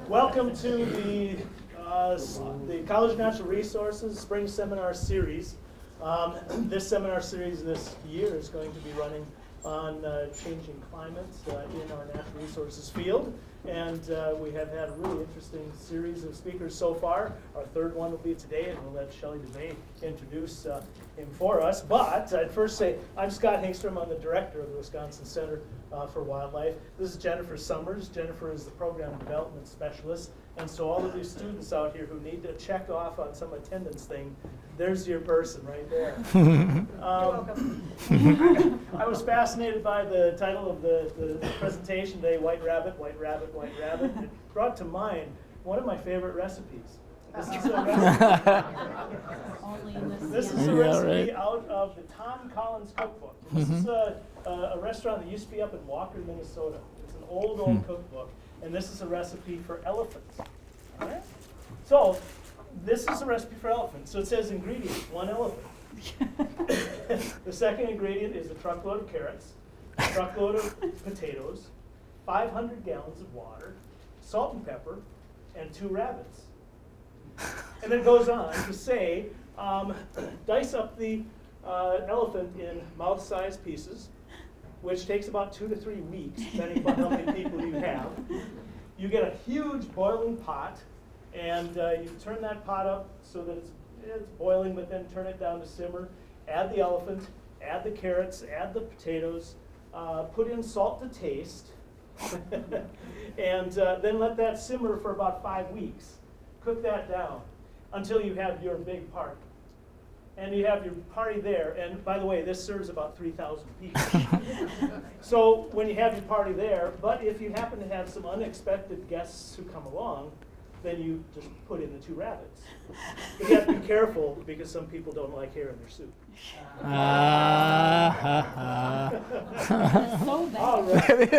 Welcome to the College of Natural Resources Spring Seminar Series. This seminar series this year is going to be running on changing climates in our natural resources field. And we have had a really interesting series of speakers so far. Our third one will be today, and we'll let Shelley DeVay introduce him for us. But I'd first say, I'm Scott Hengstrom. I'm the director of the Wisconsin Center for Wildlife. This is Jennifer Summers. Jennifer is the program development specialist. And so all of you students out here who need to check off on some attendance thing, there's your person right there. You're welcome. I was fascinated by the title of the presentation today, White Rabbit, White Rabbit, White Rabbit. It brought to mind one of my favorite recipes. This is a recipe out of the Tom Collins cookbook. This is a restaurant that used to be up in Walker, Minnesota. It's an old cookbook. And this is a recipe for elephants. All right? So this is a recipe for elephants. So it says ingredients, 1 elephant. The second ingredient is a truckload of carrots, a truckload of potatoes, 500 gallons of water, salt and pepper, and 2 rabbits. And it goes on to say, dice up the elephant in mouth-sized pieces, which takes about 2 to 3 weeks, depending upon how many people you have. You get a huge boiling pot, and you turn that pot up so that it's boiling, but then turn it down to simmer. Add the elephant, add the carrots, add the potatoes, put in salt to taste, and then let that simmer for about 5 weeks. Cook that down until you have your big party. And you have your party there, and by the way, this serves about 3,000 people. So when you have your party there, but if you happen to have some unexpected guests who come along, then you just put in the 2 rabbits. But you have to be careful because some people don't like hair in their soup. So bad. All right.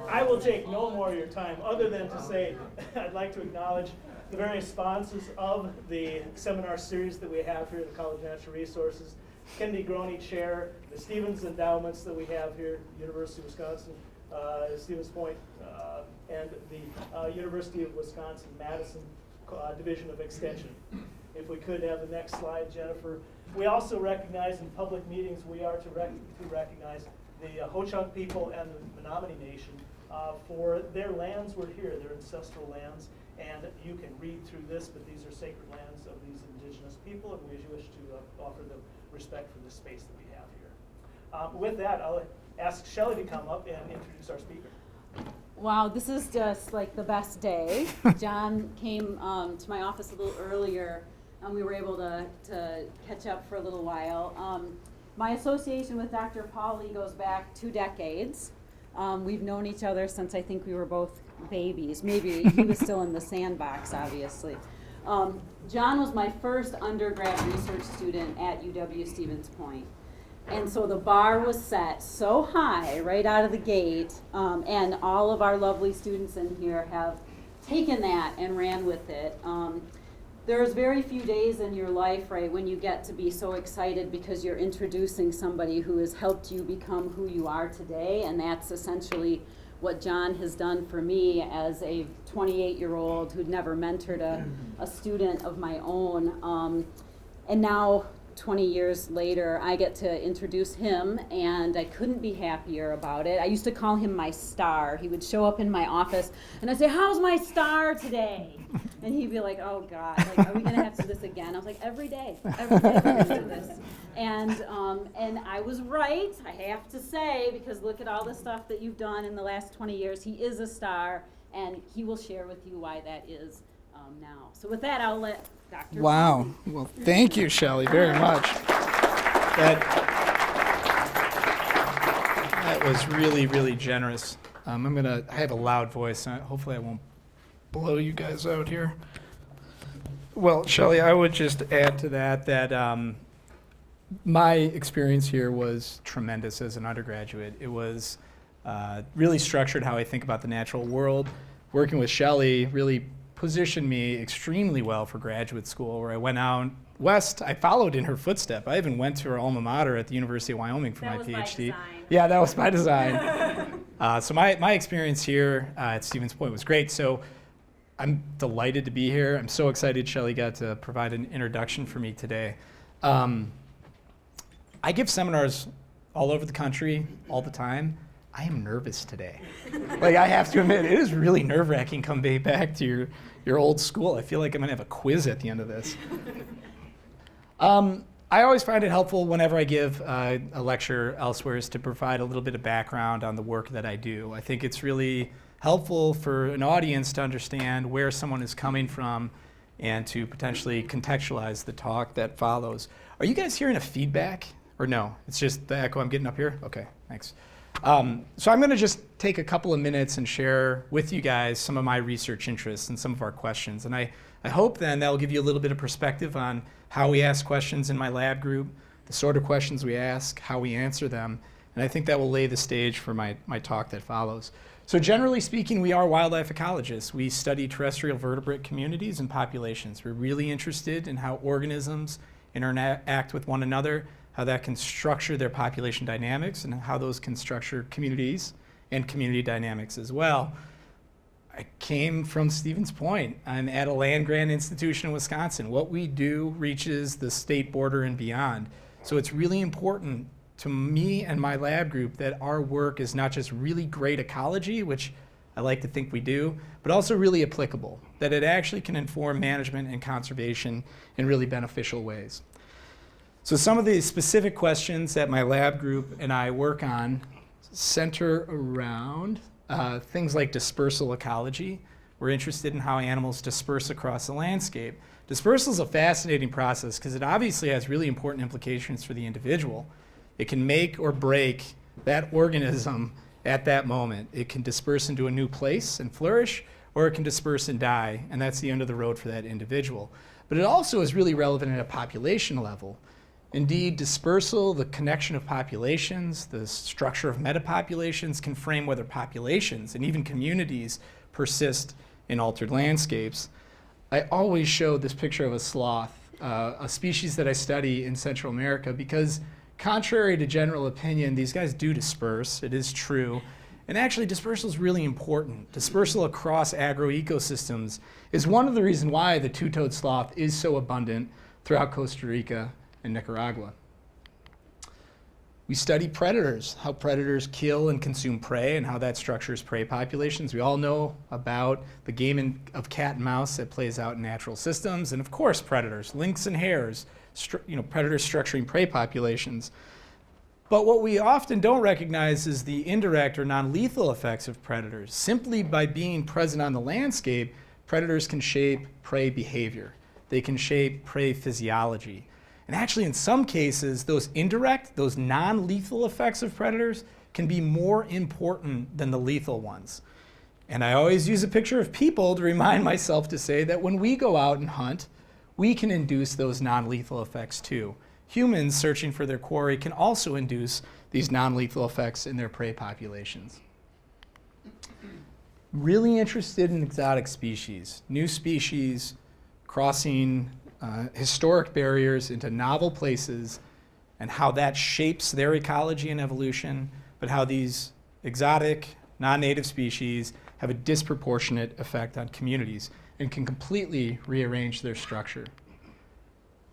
I will take no more of your time other than to say I'd like to acknowledge the various sponsors of the seminar series that we have here at the College of Natural Resources, Kennedy Groney Chair, the Stevens Endowments that we have here, University of Wisconsin, Stevens Point, and the University of Wisconsin-Madison Division of Extension. If we could have the next slide, Jennifer. We also recognize in public meetings, we are to recognize the Ho-Chunk people and the Menominee Nation for their lands were here, their ancestral lands. And you can read through this, but these are sacred lands of these indigenous people, and we wish to offer them respect for the space that we have here. With that, I'll ask Shelley to come up and introduce our speaker. Wow, this is just like the best day. John came to my office a little earlier, and we were able to catch up for a little while. My association with Dr. Pauli goes back 2 decades. We've known each other since I think we were both babies. Maybe he was still in the sandbox, obviously. John was my first undergrad research student at UW-Stevens Point. And so the bar was set so high right out of the gate, and all of our lovely students in here have taken that and ran with it. There's very few days in your life, right, when you get to be so excited because you're introducing somebody who has helped you become who you are today, and that's essentially what John has done for me as a 28-year-old who'd never mentored a student of my own. And now, 20 years later, I get to introduce him, and I couldn't be happier about it. I used to call him my star. He would show up in my office, and I'd say, "How's my star today?" And he'd be like, "Oh God, like, are we gonna have to do this again?" I was like, every day we're gonna do this. And I was right, I have to say, because look at all the stuff that you've done in the last 20 years. He is a star, and he will share with you why that is now. So with that, I'll let Dr. Wow. Well, thank you, Shelley, very much. That was really, really generous. I have a loud voice. Hopefully I won't blow you guys out here. Well, Shelley, I would just add to that my experience here was tremendous as an undergraduate. It was really structured how I think about the natural world. Working with Shelley really positioned me extremely well for graduate school, where I went out west. I followed in her footstep. I even went to her alma mater at the University of Wyoming for my PhD. By design. Yeah, that was by design. So my experience here at Stevens Point was great. So I'm delighted to be here. I'm so excited Shelley got to provide an introduction for me today. I give seminars all over the country all the time. I am nervous today. Like, I have to admit, it is really nerve-wracking coming back to your old school. I feel like I'm gonna have a quiz at the end of this. I always find it helpful whenever I give a lecture elsewhere is to provide a little bit of background on the work that I do. I think it's really helpful for an audience to understand where someone is coming from and to potentially contextualize the talk that follows. Are you guys hearing a feedback or no? It's just the echo I'm getting up here? Okay, thanks. So I'm gonna just take a couple of minutes and share with you guys some of my research interests and some of our questions. And I hope then that'll give you a little bit of perspective on how we ask questions in my lab group, the sort of questions we ask, how we answer them, and I think that will lay the stage for my talk that follows. So generally speaking, we are wildlife ecologists. We study terrestrial vertebrate communities and populations. We're really interested in how organisms interact with one another, how that can structure their population dynamics, and how those can structure communities and community dynamics as well. I came from Stevens Point. I'm at a land-grant institution in Wisconsin. What we do reaches the state border and beyond. So it's really important to me and my lab group that our work is not just really great ecology, which I like to think we do, but also really applicable, that it actually can inform management and conservation in really beneficial ways. So some of the specific questions that my lab group and I work on center around things like dispersal ecology. We're interested in how animals disperse across the landscape. Dispersal is a fascinating process because it obviously has really important implications for the individual. It can make or break that organism at that moment. It can disperse into a new place and flourish, or it can disperse and die, and that's the end of the road for that individual. But it also is really relevant at a population level. Indeed, dispersal, the connection of populations, the structure of metapopulations can frame whether populations and even communities persist in altered landscapes. I always show this picture of a sloth, a species that I study in Central America, because contrary to general opinion, these guys do disperse. It is true. And actually, dispersal is really important. Dispersal across agroecosystems is one of the reasons why the two-toed sloth is so abundant throughout Costa Rica and Nicaragua. We study predators, how predators kill and consume prey and how that structures prey populations. We all know about the game of cat and mouse that plays out in natural systems, and of course predators, lynx and hares, predators structuring prey populations. But what we often don't recognize is the indirect or non-lethal effects of predators. Simply by being present on the landscape, predators can shape prey behavior. They can shape prey physiology. And actually, in some cases, those indirect, those non-lethal effects of predators can be more important than the lethal ones. And I always use a picture of people to remind myself to say that when we go out and hunt, we can induce those non-lethal effects too. Humans searching for their quarry can also induce these non-lethal effects in their prey populations. Really interested in exotic species, new species crossing historic barriers into novel places, and how that shapes their ecology and evolution, but how these exotic, non-native species have a disproportionate effect on communities and can completely rearrange their structure.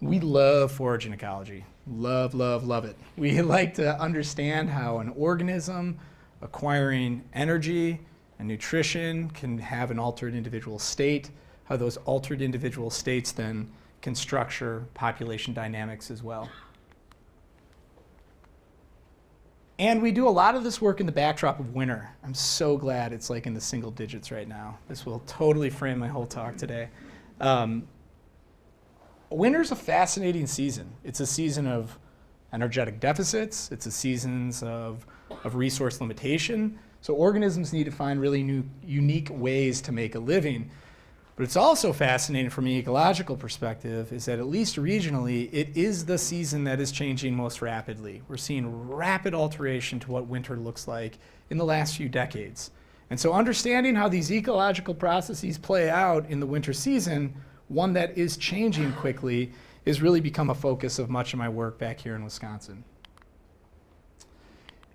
We love foraging ecology. Love, love, love it. We like to understand how an organism acquiring energy and nutrition can have an altered individual state, how those altered individual states then can structure population dynamics as well. And we do a lot of this work in the backdrop of winter. I'm so glad it's like in the single digits right now. This will totally frame my whole talk today. Winter's a fascinating season. It's a season of energetic deficits. It's a season of resource limitation. So organisms need to find really unique ways to make a living. But it's also fascinating from an ecological perspective is that at least regionally, it is the season that is changing most rapidly. We're seeing rapid alteration to what winter looks like in the last few decades. And so understanding how these ecological processes play out in the winter season, one that is changing quickly, has really become a focus of much of my work back here in Wisconsin.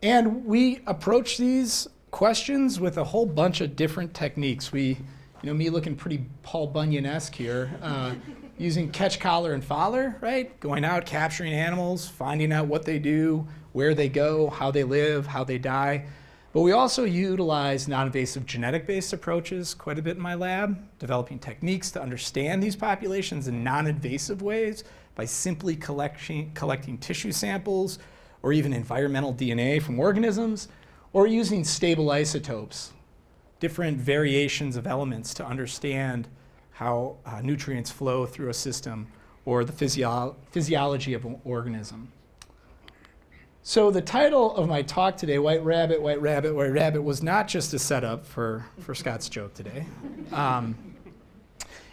And we approach these questions with a whole bunch of different techniques. Me looking pretty Paul Bunyan-esque here, using catch, collar, and follow, right? Going out, capturing animals, finding out what they do, where they go, how they live, how they die. But we also utilize non-invasive genetic-based approaches quite a bit in my lab, developing techniques to understand these populations in non-invasive ways by simply collecting tissue samples or even environmental DNA from organisms, or using stable isotopes, different variations of elements to understand how nutrients flow through a system or the physiology of an organism. So the title of my talk today, White Rabbit, White Rabbit, White Rabbit, was not just a setup for Scott's joke today.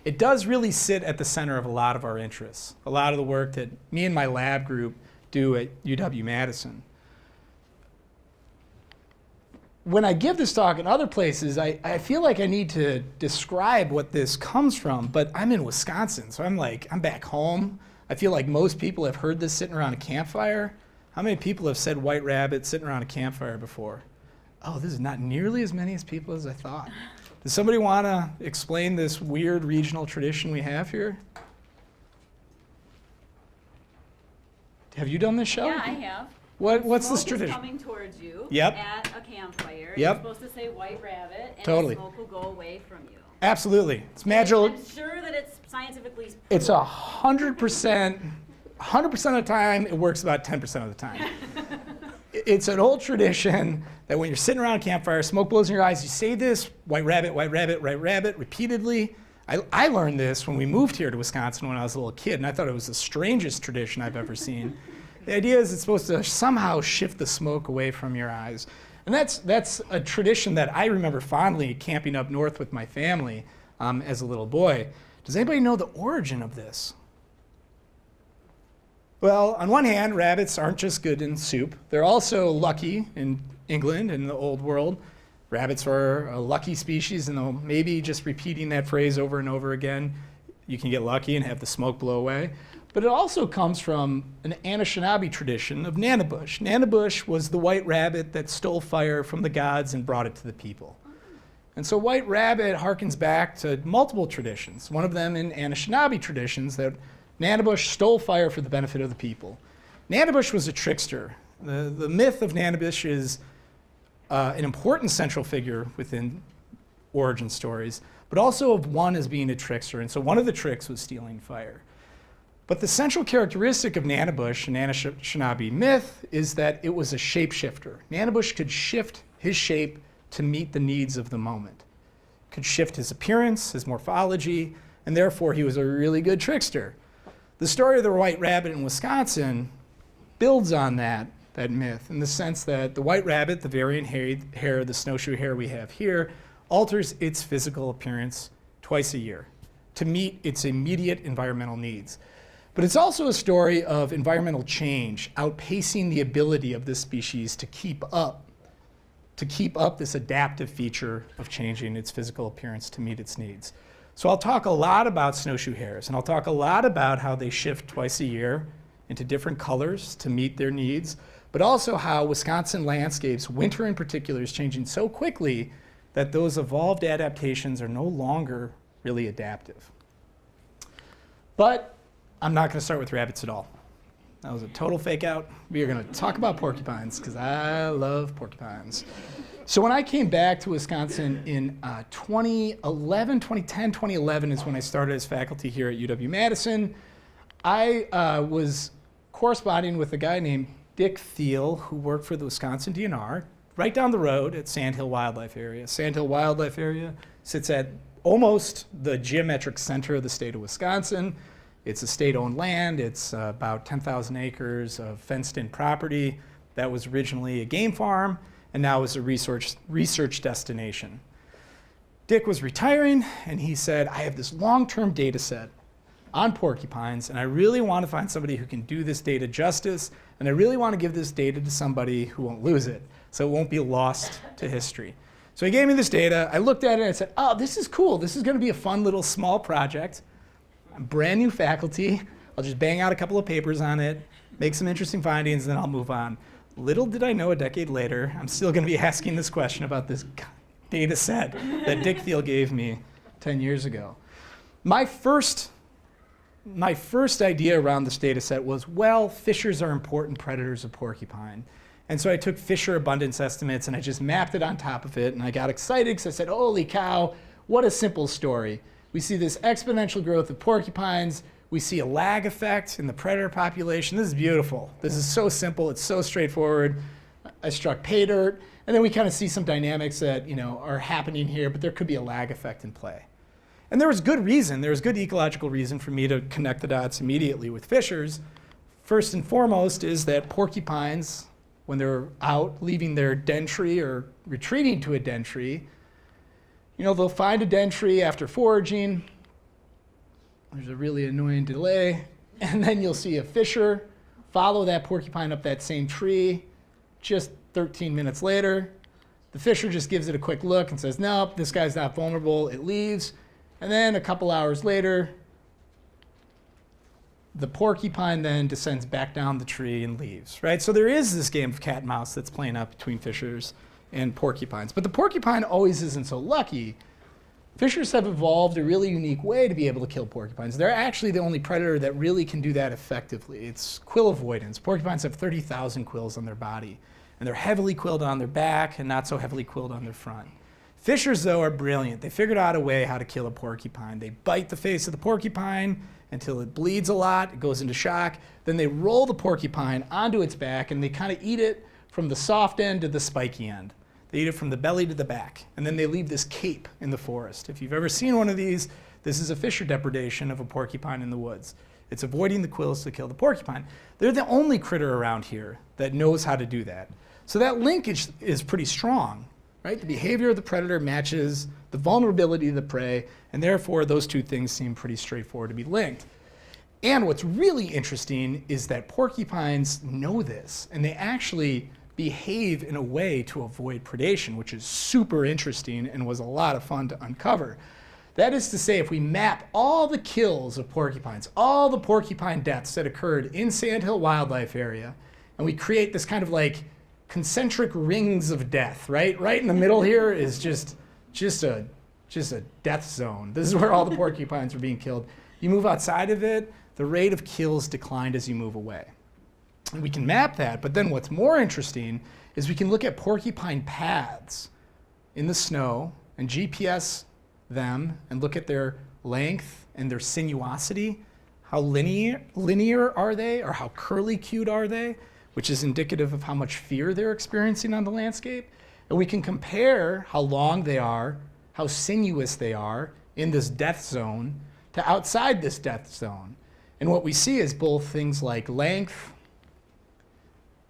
It does really sit at the center of a lot of our interests, a lot of the work that me and my lab group do at UW-Madison. When I give this talk in other places, I feel like I need to describe what this comes from, but I'm in Wisconsin, so I'm back home. I feel like most people have heard this sitting around a campfire. How many people have said white rabbit sitting around a campfire before? Oh, this is not nearly as many as people as I thought. Does somebody want to explain this weird regional tradition we have here? Have you done this show? Yeah, I have. What's this Smoke is tradition? coming towards you Yep. at a campfire. Yep. You're supposed to say white rabbit, and Totally. the smoke will go away from you. Absolutely. It's magical. I'm sure that it's scientifically proven. It's 100%. 100% of the time, it works about 10% of the time. It's an old tradition that when you're sitting around a campfire, smoke blows in your eyes, you say this, white rabbit, white rabbit, white rabbit, repeatedly. I learned this when we moved here to Wisconsin when I was a little kid, and I thought it was the strangest tradition I've ever seen. The idea is it's supposed to somehow shift the smoke away from your eyes. And that's a tradition that I remember fondly camping up north with my family as a little boy. Does anybody know the origin of this? Well, on one hand, rabbits aren't just good in soup. They're also lucky in England and the old world. Rabbits are a lucky species, and maybe just repeating that phrase over and over again, you can get lucky and have the smoke blow away. But it also comes from an Anishinaabe tradition of Nanabush. Nanabush was the white rabbit that stole fire from the gods and brought it to the people. And so white rabbit harkens back to multiple traditions, one of them in Anishinaabe traditions that Nanabush stole fire for the benefit of the people. Nanabush was a trickster. The myth of Nanabush is an important central figure within origin stories, but also of one as being a trickster. And so one of the tricks was stealing fire. But the central characteristic of Nanabush and Anishinaabe myth is that it was a shapeshifter. Nanabush could shift his shape to meet the needs of the moment, could shift his appearance, his morphology, and therefore he was a really good trickster. The story of the white rabbit in Wisconsin builds on that myth in the sense that the white rabbit, the variant hare, the snowshoe hare we have here, alters its physical appearance twice a year to meet its immediate environmental needs. But it's also a story of environmental change outpacing the ability of this species to keep up this adaptive feature of changing its physical appearance to meet its needs. So I'll talk a lot about snowshoe hares, and I'll talk a lot about how they shift twice a year into different colors to meet their needs, but also how Wisconsin landscapes, winter in particular, is changing so quickly that those evolved adaptations are no longer really adaptive. But I'm not going to start with rabbits at all. That was a total fake out. We are going to talk about porcupines because I love porcupines. So when I came back to Wisconsin in 2011 is when I started as faculty here at UW-Madison. I was corresponding with a guy named Dick Thiel, who worked for the Wisconsin DNR, right down the road at Sandhill Wildlife Area. Sandhill Wildlife Area sits at almost the geometric center of the state of Wisconsin. It's a state-owned land. It's about 10,000 acres of fenced-in property that was originally a game farm and now is a research destination. Dick was retiring, and he said, I have this long-term data set on porcupines, and I really want to find somebody who can do this data justice, and I really want to give this data to somebody who won't lose it, so it won't be lost to history. So he gave me this data. I looked at it, and I said, oh, this is cool. This is going to be a fun little small project. I'm brand new faculty. I'll just bang out a couple of papers on it, make some interesting findings, and then I'll move on. little did I know a decade later, I'm still going to be asking this question about this data set that Dick Thiel gave me 10 years ago. My first idea around this data set was, well, fishers are important predators of porcupine. And so I took fisher abundance estimates and I just mapped it on top of it, and I got excited because I said, holy cow, what a simple story. We see this exponential growth of porcupines. We see a lag effect in the predator population. This is beautiful. This is so simple. It's so straightforward. I struck pay dirt, and then we kind of see some dynamics that are happening here, but there could be a lag effect in play. And there was good reason. There was good ecological reason for me to connect the dots immediately with fishers. First and foremost is that porcupines, when they're out leaving their den tree or retreating to a den tree, they'll find a den tree after foraging. There's a really annoying delay. And then you'll see a fisher follow that porcupine up that same tree. Just 13 minutes later, the fisher just gives it a quick look and says, nope, this guy's not vulnerable. It leaves. And then a couple hours later, the porcupine then descends back down the tree and leaves, right? So there is this game of cat and mouse that's playing out between fishers and porcupines. But the porcupine always isn't so lucky. Fishers have evolved a really unique way to be able to kill porcupines. They're actually the only predator that really can do that effectively. It's quill avoidance. Porcupines have 30,000 quills on their body, and they're heavily quilled on their back and not so heavily quilled on their front. Fishers, though, are brilliant. They figured out a way how to kill a porcupine. They bite the face of the porcupine until it bleeds a lot, it goes into shock. Then they roll the porcupine onto its back, and they kind of eat it from the soft end to the spiky end. They eat it from the belly to the back, and then they leave this cape in the forest. If you've ever seen one of these, this is a fisher depredation of a porcupine in the woods. It's avoiding the quills to kill the porcupine. They're the only critter around here that knows how to do that. So that linkage is pretty strong, right? The behavior of the predator matches the vulnerability of the prey, and therefore those two things seem pretty straightforward to be linked. And what's really interesting is that porcupines know this, and they actually behave in a way to avoid predation, which is super interesting and was a lot of fun to uncover. That is to say, if we map all the kills of porcupines, all the porcupine deaths that occurred in Sandhill Wildlife Area, and we create this kind of like concentric rings of death, right? Right in the middle here is just a death zone. This is where all the porcupines are being killed. You move outside of it, the rate of kills declined as you move away. And we can map that, but then what's more interesting is we can look at porcupine paths in the snow and GPS them and look at their length and their sinuosity. How linear are they, or how curly-cued are they, which is indicative of how much fear they're experiencing on the landscape. And we can compare how long they are, how sinuous they are in this death zone to outside this death zone. And what we see is both things like length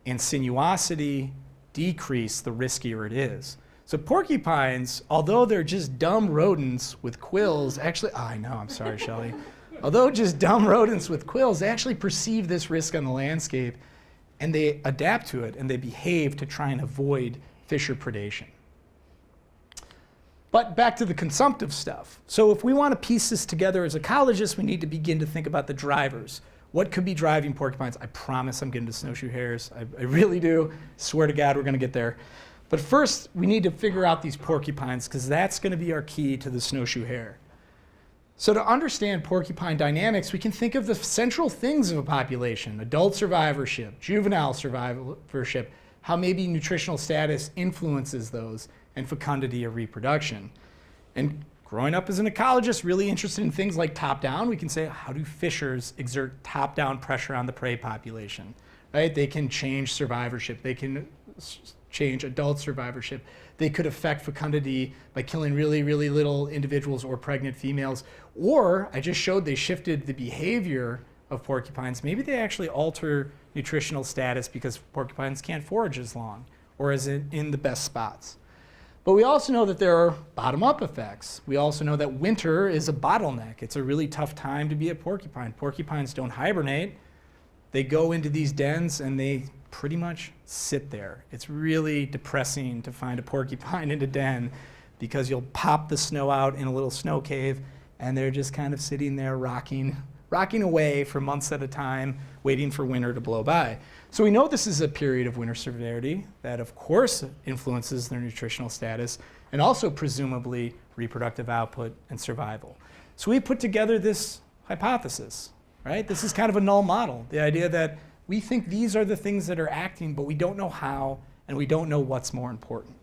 and sinuosity decrease the riskier it is. So porcupines, although they're just dumb rodents with quills, actually, I know, I'm sorry, Shelley. Although just dumb rodents with quills, they actually perceive this risk on the landscape, and they adapt to it, and they behave to try and avoid fisher predation. But back to the consumptive stuff. So if we want to piece this together as ecologists, we need to begin to think about the drivers. What could be driving porcupines? I promise I'm getting to snowshoe hares. I really do. Swear to God, we're going to get there. But first, we need to figure out these porcupines, because that's going to be our key to the snowshoe hare. So to understand porcupine dynamics, we can think of the central things of a population: adult survivorship, juvenile survivorship, how maybe nutritional status influences those, and fecundity of reproduction. And growing up as an ecologist, really interested in things like top-down, we can say, how do fishers exert top-down pressure on the prey population, right? They can change survivorship. They can change adult survivorship. They could affect fecundity by killing really, really little individuals or pregnant females. Or, I just showed they shifted the behavior of porcupines. Maybe they actually alter nutritional status because porcupines can't forage as long or is in the best spots. But we also know that there are bottom-up effects. We also know that winter is a bottleneck. It's a really tough time to be a porcupine. Porcupines don't hibernate. They go into these dens and they pretty much sit there. It's really depressing to find a porcupine in a den, because you'll pop the snow out in a little snow cave and they're just kind of sitting there rocking rocking away for months at a time, waiting for winter to blow by. So we know this is a period of winter severity that, of course, influences their nutritional status and also presumably reproductive output and survival. So we put together this hypothesis, right? This is kind of a null model, the idea that we think these are the things that are acting, but we don't know how, and we don't know what's more important.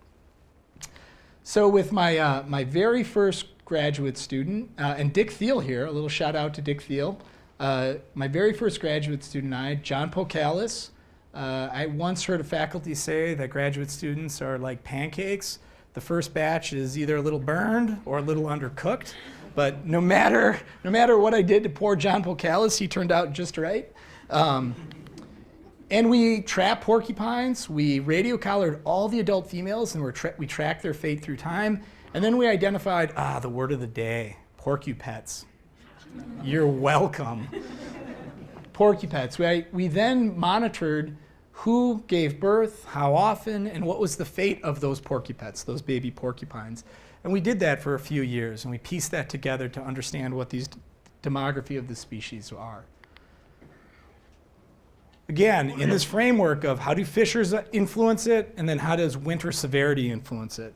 So with my, my very first graduate student, and Dick Thiel here, a little shout out to Dick Thiel. My very first graduate student and I, John Pokalis, I once heard a faculty say that graduate students are like pancakes. The first batch is either a little burned or a little undercooked, but no matter what I did to poor John Pokalis, he turned out just right. And we trapped porcupines, we radio collared all the adult females, and we tracked their fate through time. And then we identified, the word of the day, porcupets. You're welcome. Porcupets. We then monitored who gave birth, how often, and what was the fate of those porcupets, those baby porcupines. And we did that for a few years, and we pieced that together to understand what these demography of the species are. Again, in this framework of how do fishers influence it, and then how does winter severity influence it?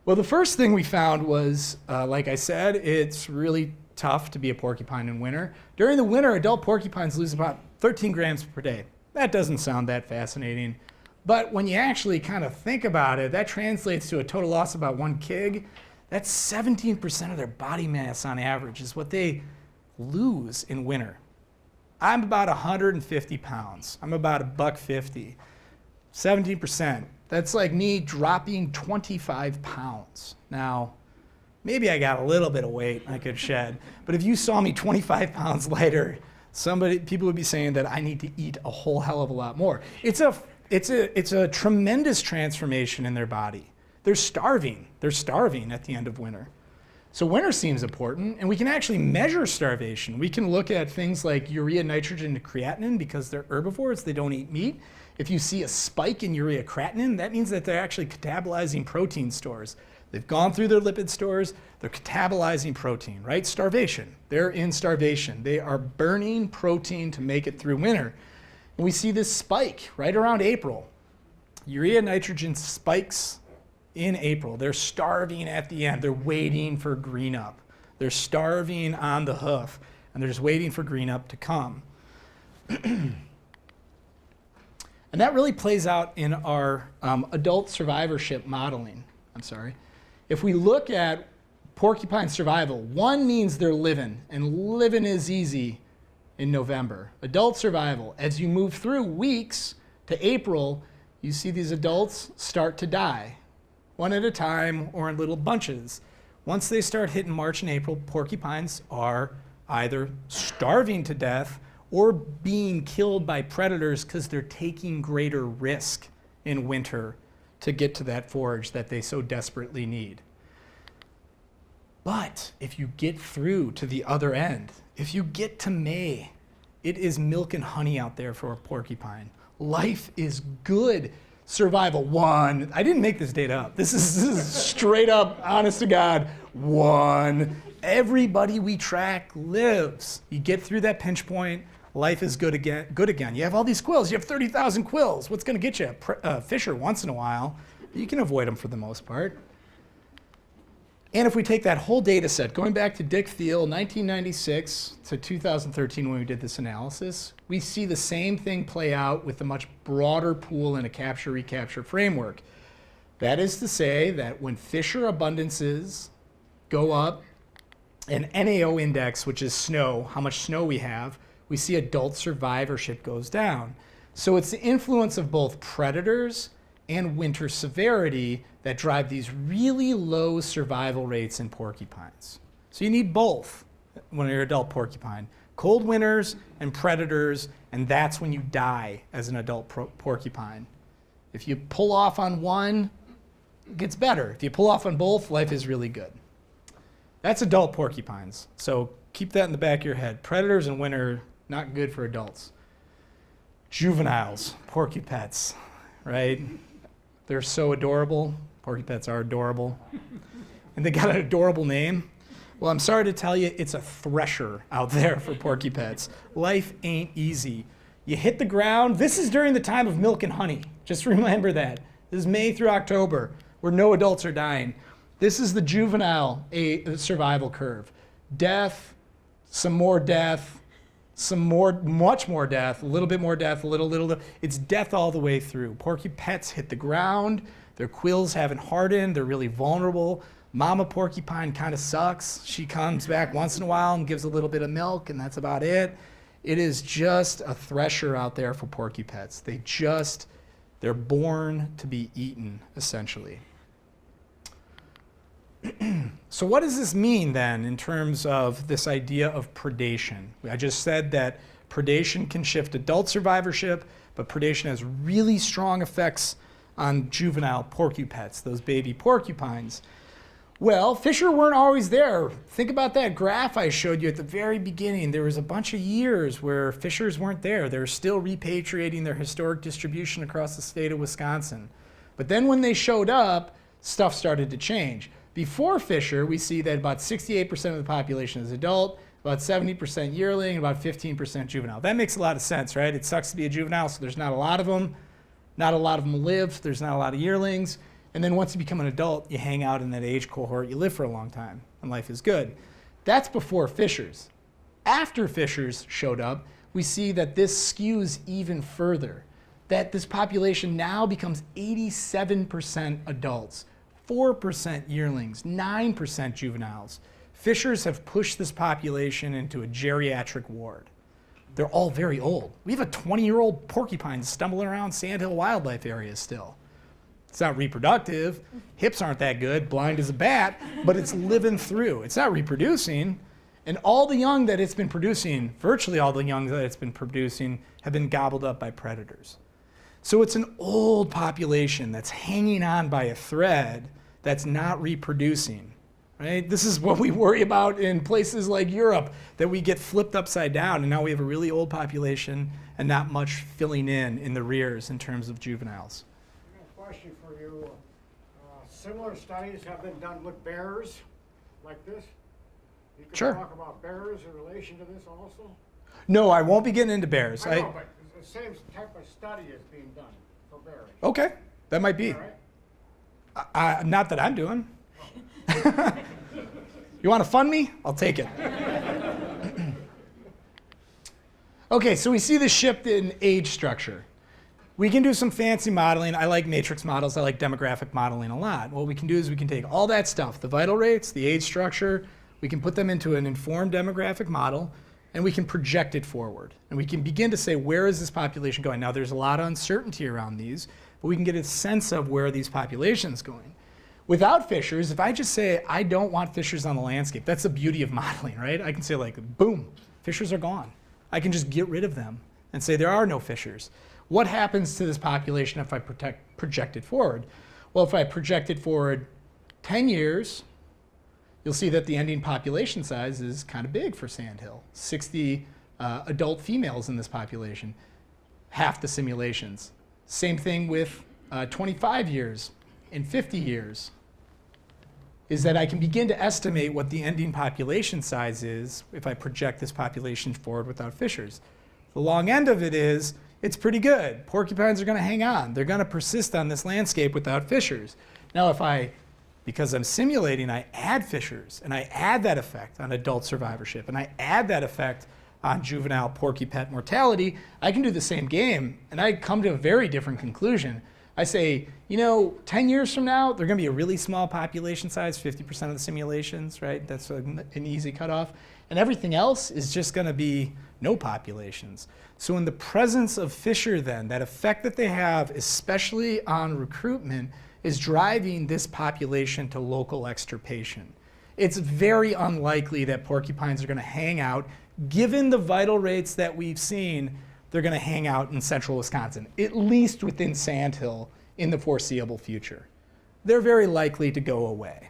Well, the first thing we found was, like I said, it's really tough to be a porcupine in winter. During the winter, adult porcupines lose about 13 grams per day. That doesn't sound that fascinating, but when you actually kind of think about it, that translates to a total loss of about 1 kg. That's 17% of their body mass on average is what they lose in winter. I'm about 150 pounds. I'm about $1.50. 17%. That's like me dropping 25 pounds. Now, maybe I got a little bit of weight I could shed, but if you saw me 25 pounds lighter, people would be saying that I need to eat a whole hell of a lot more. It's a tremendous transformation in their body. They're starving. They're starving at the end of winter. So winter seems important, and we can actually measure starvation. We can look at things like urea, nitrogen, and creatinine because they're herbivores, they don't eat meat. If you see a spike in urea creatinine, that means that they're actually catabolizing protein stores. They've gone through their lipid stores, they're catabolizing protein, right? Starvation, they're in starvation. They are burning protein to make it through winter. And we see this spike right around April. Urea, nitrogen spikes in April. They're starving at the end. They're waiting for green up. They're starving on the hoof, and they're just waiting for green up to come. And that really plays out in our adult survivorship modeling. If we look at porcupine survival, 1 means they're living, and living is easy in November. Adult survival, as you move through weeks to April, you see these adults start to die, one at a time or in little bunches. Once they start hitting March and April, porcupines are either starving to death or being killed by predators because they're taking greater risk in winter to get to that forage that they so desperately need. But if you get through to the other end, if you get to May, it is milk and honey out there for a porcupine. Life is good. Survival, 1. I didn't make this data up. This is straight up, honest to God, 1. Everybody we track lives. You get through that pinch point, life is good again. You have all these quills. You have 30,000 quills. What's going to get you? A fisher once in a while. You can avoid them for the most part. And if we take that whole data set, going back to Dick Thiel, 1996 to 2013 when we did this analysis, we see the same thing play out with a much broader pool in a capture-recapture framework. That is to say that when fisher abundances go up, an NAO index, which is snow, how much snow we have, we see adult survivorship goes down. So it's the influence of both predators and winter severity that drive these really low survival rates in porcupines. So you need both when you're an adult porcupine. Cold winters and predators, and that's when you die as an adult porcupine. If you pull off on one, it gets better. If you pull off on both, life is really good. That's adult porcupines. So keep that in the back of your head. Predators in winter, not good for adults. Juveniles, porcupets, right? They're so adorable. Porcupets are adorable. And they got an adorable name. Well, I'm sorry to tell you, it's a thresher out there for porcupines. Life ain't easy. You hit the ground. This is during the time of milk and honey. Just remember that. This is May through October, where no adults are dying. This is the juvenile survival curve. Death, some more death, some more, much more death, a little bit more death, a little. It's death all the way through. Porcupines hit the ground. Their quills haven't hardened. They're really vulnerable. Mama porcupine kind of sucks. She comes back once in a while and gives a little bit of milk, and that's about it. It is just a thresher out there for porcupines. They're born to be eaten, essentially. So what does this mean then in terms of this idea of predation? I just said that predation can shift adult survivorship, but predation has really strong effects on juvenile porcupines, those baby porcupines. Well, fisher weren't always there. Think about that graph I showed you at the very beginning. There was a bunch of years where fishers weren't there. They were still repatriating their historic distribution across the state of Wisconsin. But then when they showed up, stuff started to change. Before Fisher, we see that about 68% of the population is adult, about 70% yearling, about 15% juvenile. That makes a lot of sense, right? It sucks to be a juvenile, so there's not a lot of them. Not a lot of them live. There's not a lot of yearlings. And then once you become an adult, you hang out in that age cohort. You live for a long time, and life is good. That's before Fishers. After Fishers showed up, we see that this skews even further, that this population now becomes 87% adults, 4% yearlings, 9% juveniles. Fishers have pushed this population into a geriatric ward. They're all very old. We have a 20-year-old porcupine stumbling around Sandhill Wildlife Area still. It's not reproductive. Hips aren't that good, blind as a bat, but it's living through. It's not reproducing. And all the young that it's been producing, virtually all the young that it's been producing, have been gobbled up by predators. So it's an old population that's hanging on by a thread that's not reproducing, right? This is what we worry about in places like Europe, that we get flipped upside down, and now we have a really old population and not much filling in the rears in terms of juveniles. I got a question for you. Similar studies have been done with bears like this. You could Sure. talk about bears in relation to this also? No, I won't be getting into bears. I know, but the same type of study is being done for bears. Okay, that might be. All right? Not that I'm doing. You want to fund me? I'll take it. Okay, so we see the shift in age structure. We can do some fancy modeling. I like matrix models. I like demographic modeling a lot. What we can do is we can take all that stuff, the vital rates, the age structure, we can put them into an informed demographic model, and we can project it forward. And we can begin to say, where is this population going? Now, there's a lot of uncertainty around these, but we can get a sense of where these populations going. Without fishers, if I just say, I don't want fishers on the landscape, that's the beauty of modeling, right? I can say like, boom, fishers are gone. I can just get rid of them and say there are no fishers. What happens to this population if I project it forward? Well, if I project it forward 10 years, you'll see that the ending population size is kind of big for Sandhill. 60 adult females in this population, half the simulations. Same thing with 25 years and 50 years, is that I can begin to estimate what the ending population size is if I project this population forward without fishers. The long end of it is, it's pretty good. Porcupines are going to hang on. They're going to persist on this landscape without fishers. Now, because I'm simulating, I add fishers, and I add that effect on adult survivorship, and I add that effect on juvenile porcupine mortality, I can do the same game, and I come to a very different conclusion. I say, 10 years from now, they're going to be a really small population size, 50% of the simulations, right? That's an easy cutoff. And everything else is just going to be no populations. So in the presence of fisher then, that effect that they have, especially on recruitment, is driving this population to local extirpation. It's very unlikely that porcupines are going to hang out. Given the vital rates that we've seen, they're going to hang out in central Wisconsin, at least within Sandhill in the foreseeable future. They're very likely to go away.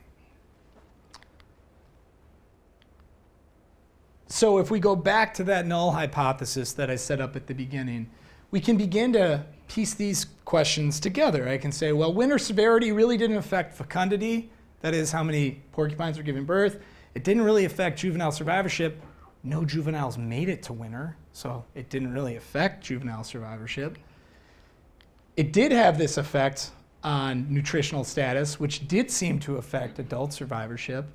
So if we go back to that null hypothesis that I set up at the beginning, we can begin to piece these questions together. I can say, well, winter severity really didn't affect fecundity, that is how many porcupines were giving birth, It didn't really affect juvenile survivorship. No juveniles made it to winter, so it didn't really affect juvenile survivorship. It did have this effect on nutritional status, which did seem to affect adult survivorship.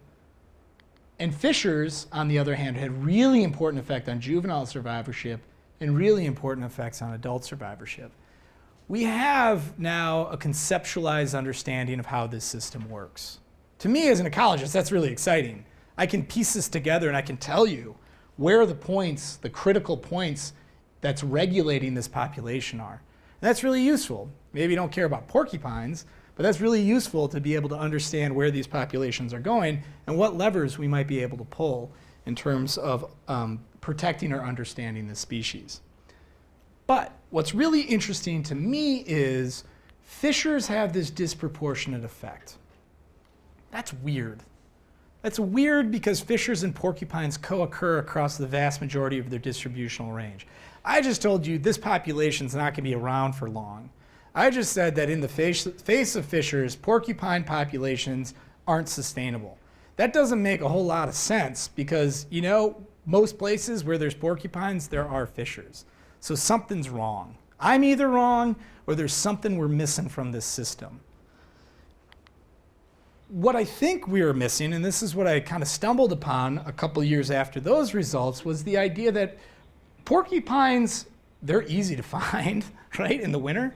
And fishers, on the other hand, had really important effect on juvenile survivorship and really important effects on adult survivorship. We have now a conceptualized understanding of how this system works. To me, as an ecologist, that's really exciting. I can piece this together and I can tell you where the points, the critical points that's regulating this population are. And that's really useful. Maybe you don't care about porcupines, but that's really useful to be able to understand where these populations are going and what levers we might be able to pull in terms of protecting or understanding the species. But what's really interesting to me is fishers have this disproportionate effect. That's weird. That's weird because fishers and porcupines co-occur across the vast majority of their distributional range. I just told you this population's not going to be around for long. I just said that in the face of fishers, porcupine populations aren't sustainable. That doesn't make a whole lot of sense because, you know, most places where there's porcupines, there are fishers. So something's wrong. I'm either wrong or there's something we're missing from this system. What I think we were missing, and this is what I kind of stumbled upon a couple years after those results, was the idea that porcupines, they're easy to find, right, in the winter.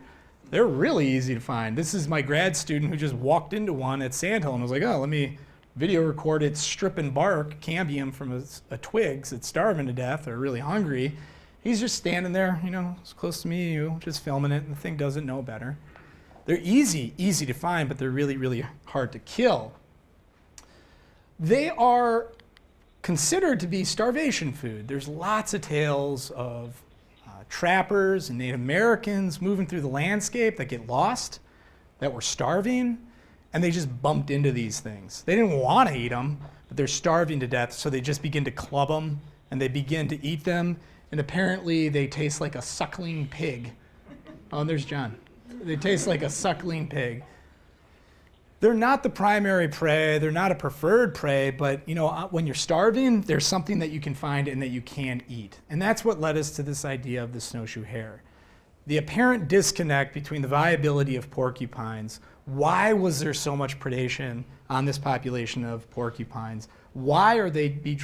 They're really easy to find. This is my grad student who just walked into one at Sandhill and was like, oh, let me video record it stripping bark, cambium from a twigs. It's starving to death or really hungry. He's just standing there, you know, as close to me, you, just filming it, and the thing doesn't know better. They're easy to find, but they're really, really hard to kill. They are considered to be starvation food. There's lots of tales of trappers and Native Americans moving through the landscape that get lost, that were starving, and they just bumped into these things. They didn't want to eat them, but they're starving to death, so they just begin to club them, and they begin to eat them, and apparently they taste like a suckling pig. Oh, and there's John. They taste like a suckling pig. They're not the primary prey, they're not a preferred prey, but you know, when you're starving, there's something that you can find and that you can eat. And that's what led us to this idea of the snowshoe hare. The apparent disconnect between the viability of porcupines, why was there so much predation on this population of porcupines? Why are they being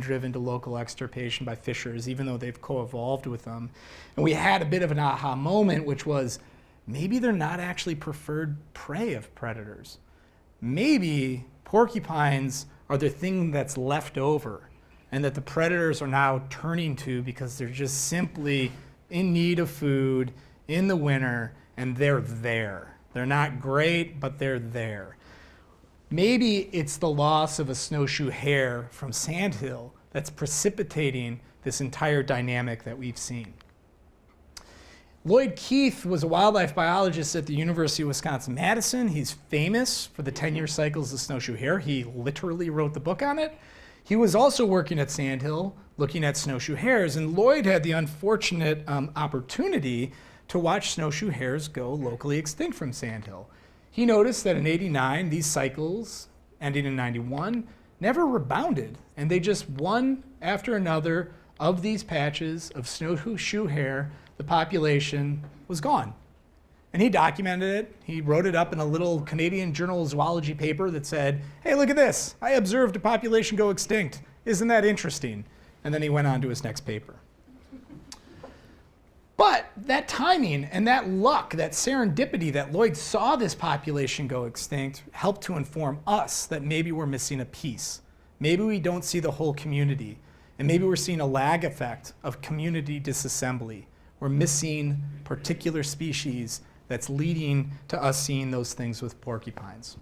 driven to local extirpation by fishers, even though they've co-evolved with them? And we had a bit of an aha moment, which was, maybe they're not actually preferred prey of predators. Maybe porcupines are the thing that's left over and that the predators are now turning to because they're just simply in need of food in the winter and they're there. They're not great, but they're there. Maybe it's the loss of a snowshoe hare from Sandhill that's precipitating this entire dynamic that we've seen. Lloyd Keith was a wildlife biologist at the University of Wisconsin-Madison. He's famous for the 10-year cycles of snowshoe hare. He literally wrote the book on it. He was also working at Sandhill looking at snowshoe hares, and Lloyd had the unfortunate opportunity to watch snowshoe hares go locally extinct from Sandhill. He noticed that in '89, these cycles, ending in '91, never rebounded, and they just one after another of these patches of snowshoe hare, the population was gone. And he documented it. He wrote it up in a little Canadian Journal of Zoology paper that said, hey, look at this. I observed a population go extinct. Isn't that interesting? And then he went on to his next paper. But that timing and that luck, that serendipity that Lloyd saw this population go extinct helped to inform us that maybe we're missing a piece. Maybe we don't see the whole community. And maybe we're seeing a lag effect of community disassembly. We're missing particular species that's leading to us seeing those things with porcupines.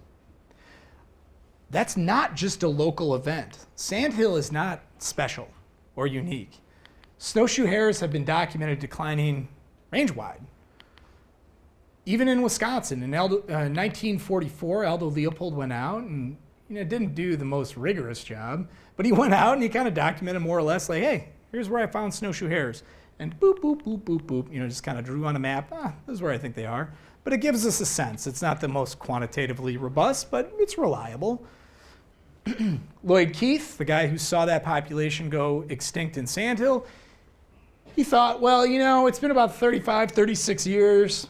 That's not just a local event. Sandhill is not special or unique. Snowshoe hares have been documented declining range-wide. Even in Wisconsin, in 1944, Aldo Leopold went out and didn't do the most rigorous job, but he went out and he kind of documented more or less like, hey, here's where I found snowshoe hares. And boop, boop, boop, boop, boop, just kind of drew on a map. This is where I think they are. But it gives us a sense. It's not the most quantitatively robust, but it's reliable. Lloyd Keith, the guy who saw that population go extinct in Sandhill, he thought, well, you know, it's been about 35, 36 years.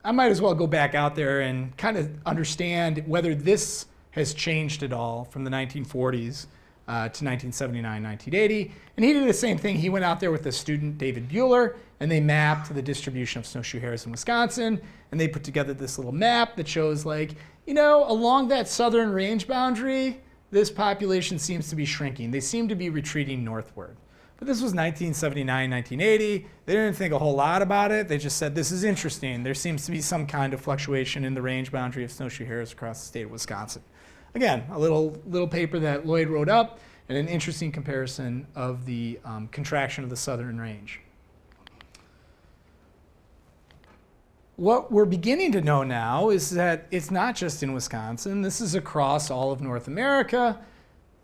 I might as well go back out there and kind of understand whether this has changed at all from the 1940s to 1979, 1980. And he did the same thing. He went out there with a student, David Bueller, and they mapped the distribution of snowshoe hares in Wisconsin. And they put together this little map that shows, like, you know, along that southern range boundary, this population seems to be shrinking. They seem to be retreating northward. But this was 1979, 1980. They didn't think a whole lot about it. They just said, this is interesting. There seems to be some kind of fluctuation in the range boundary of snowshoe hares across the state of Wisconsin. Again, a little paper that Lloyd wrote up, and an interesting comparison of the contraction of the southern range. What we're beginning to know now is that it's not just in Wisconsin. This is across all of North America,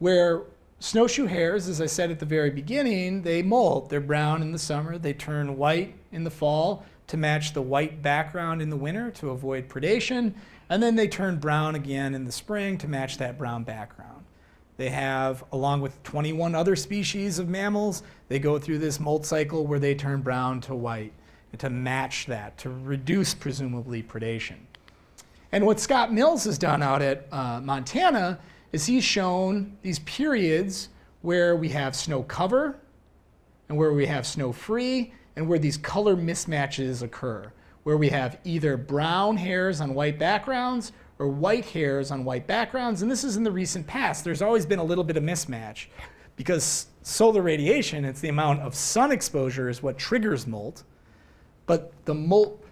where snowshoe hares, as I said at the very beginning, they molt. They're brown in the summer. They turn white in the fall to match the white background in the winter to avoid predation. And then they turn brown again in the spring to match that brown background. They have, along with 21 other species of mammals, they go through this molt cycle where they turn brown to white to match that, to reduce, presumably, predation. And what Scott Mills has done out at Montana is he's shown these periods where we have snow cover and where we have snow free and where these color mismatches occur, where we have either brown hares on white backgrounds or white hares on white backgrounds. And this is in the recent past. There's always been a little bit of mismatch because solar radiation, it's the amount of sun exposure is what triggers molt. But the molt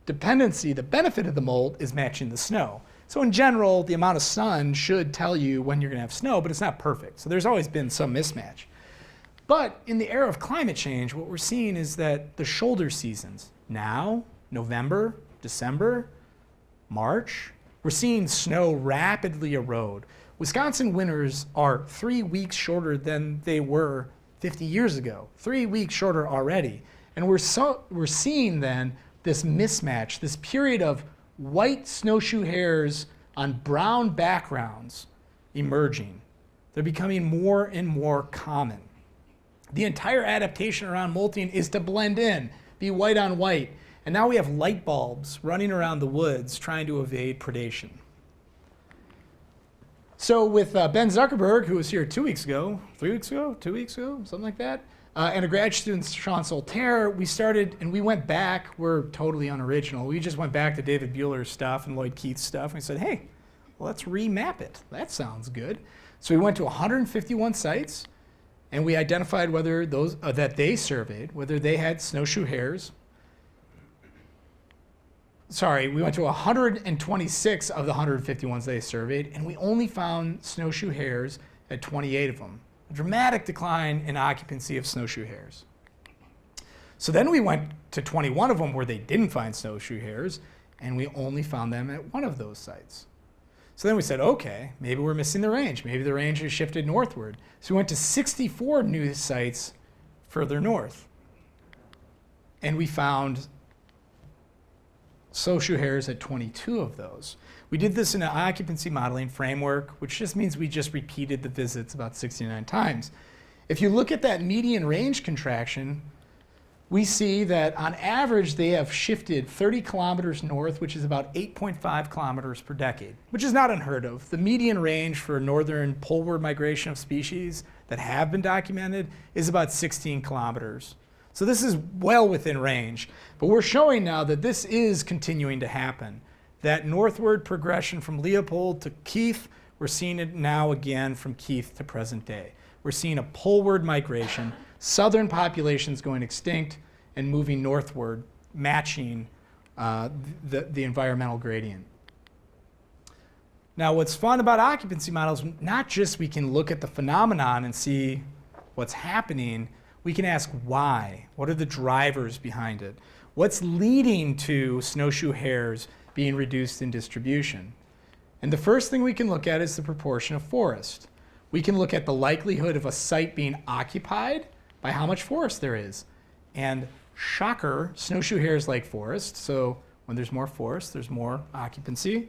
dependency, the benefit of the molt is matching the snow. So in general, the amount of sun should tell you when you're going to have snow, but it's not perfect. So there's always been some mismatch. But in the era of climate change, what we're seeing is that the shoulder seasons, now, November, December, March, we're seeing snow rapidly erode. Wisconsin winters are 3 weeks shorter than they were 50 years ago, 3 weeks shorter already. And we're seeing then this mismatch, this period of white snowshoe hares on brown backgrounds emerging. They're becoming more and more common. The entire adaptation around molting is to blend in, be white on white. And now we have light bulbs running around the woods trying to evade predation. So with Ben Zuckerberg, who was here 2 weeks ago, 3 weeks ago, 2 weeks ago, something like that, and a grad student, Sean Soltaire, we started, and we went back, we're totally unoriginal, we just went back to David Bueller's stuff and Lloyd Keith's stuff, and we said, hey, well, let's remap it. That sounds good. So we went to 151 sites, and we identified whether those, that they surveyed, whether they had snowshoe hares. Sorry, we went to 126 of the 151 they surveyed, and we only found snowshoe hares at 28 of them. A dramatic decline in occupancy of snowshoe hares. So then we went to 21 of them where they didn't find snowshoe hares, and we only found them at one of those sites. So then we said, okay, maybe we're missing the range. Maybe the range has shifted northward. So we went to 64 new sites further north. And we found snowshoe hares at 22 of those. We did this in an occupancy modeling framework, which just means we just repeated the visits about 69 times. If you look at that median range contraction, we see that on average they have shifted 30 kilometers north, which is about 8.5 kilometers per decade, which is not unheard of. The median range for northern poleward migration of species that have been documented is about 16 kilometers. So this is well within range, but we're showing now that this is continuing to happen. That northward progression from Leopold to Keith, we're seeing it now again from Keith to present day. We're seeing a poleward migration, southern populations going extinct and moving northward, matching the environmental gradient. Now what's fun about occupancy models, not just we can look at the phenomenon and see what's happening, we can ask why. What are the drivers behind it? What's leading to snowshoe hares being reduced in distribution? And the first thing we can look at is the proportion of forest. We can look at the likelihood of a site being occupied by how much forest there is. And shocker, snowshoe hares like forest, so when there's more forest, there's more occupancy.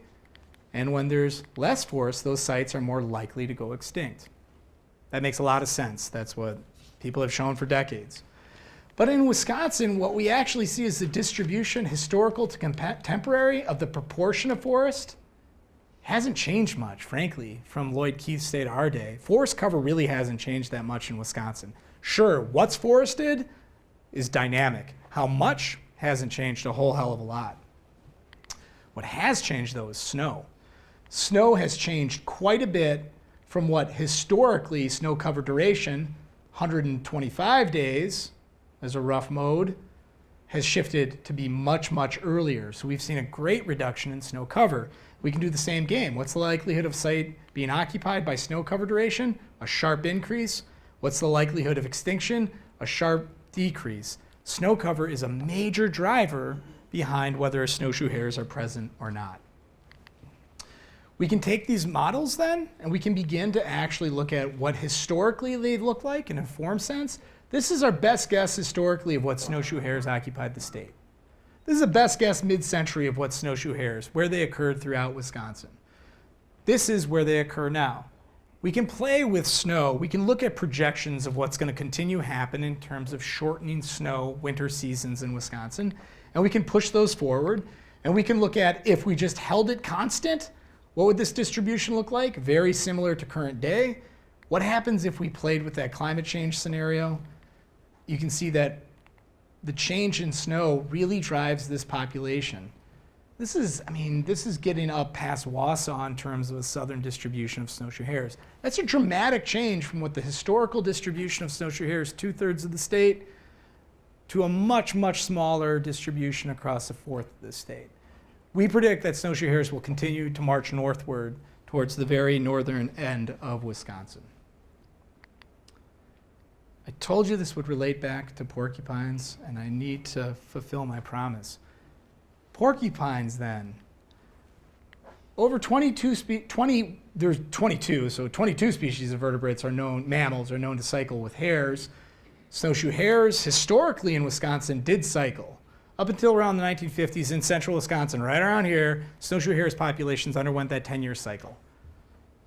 And when there's less forest, those sites are more likely to go extinct. That makes a lot of sense. That's what people have shown for decades. But in Wisconsin, what we actually see is the distribution, historical to contemporary, of the proportion of forest hasn't changed much, frankly, from Lloyd Keith's day to our day. Forest cover really hasn't changed that much in Wisconsin. Sure, what's forested is dynamic. How much hasn't changed a whole hell of a lot. What has changed, though, is snow. Snow has changed quite a bit from what historically snow cover duration, 125 days as a rough mode, has shifted to be much, much earlier. So we've seen a great reduction in snow cover. We can do the same game. What's the likelihood of site being occupied by snow cover duration? A sharp increase. What's the likelihood of extinction? A sharp decrease. Snow cover is a major driver behind whether snowshoe hares are present or not. We can take these models then, and we can begin to actually look at what historically they look like in a form sense. This is our best guess historically of what snowshoe hares occupied the state. This is a best guess mid-century of what snowshoe hares, where they occurred throughout Wisconsin. This is where they occur now. We can play with snow. We can look at projections of what's going to continue happen in terms of shortening snow winter seasons in Wisconsin, and we can push those forward, and we can look at if we just held it constant, what would this distribution look like? Very similar to current day. What happens if we played with that climate change scenario? You can see that the change in snow really drives this population. This is getting up past Wausau in terms of a southern distribution of snowshoe hares. That's a dramatic change from what the historical distribution of snowshoe hares, 2/3 of the state, to a much, much smaller distribution across a fourth of the state. We predict that snowshoe hares will continue to march northward towards the very northern end of Wisconsin. I told you this would relate back to porcupines, and I need to fulfill my promise. Porcupines, then. Over 22 species of vertebrates are known, mammals are known to cycle with hares. Snowshoe hares, historically in Wisconsin, did cycle. Up until around the 1950s in central Wisconsin, right around here, snowshoe hares populations underwent that 10-year cycle.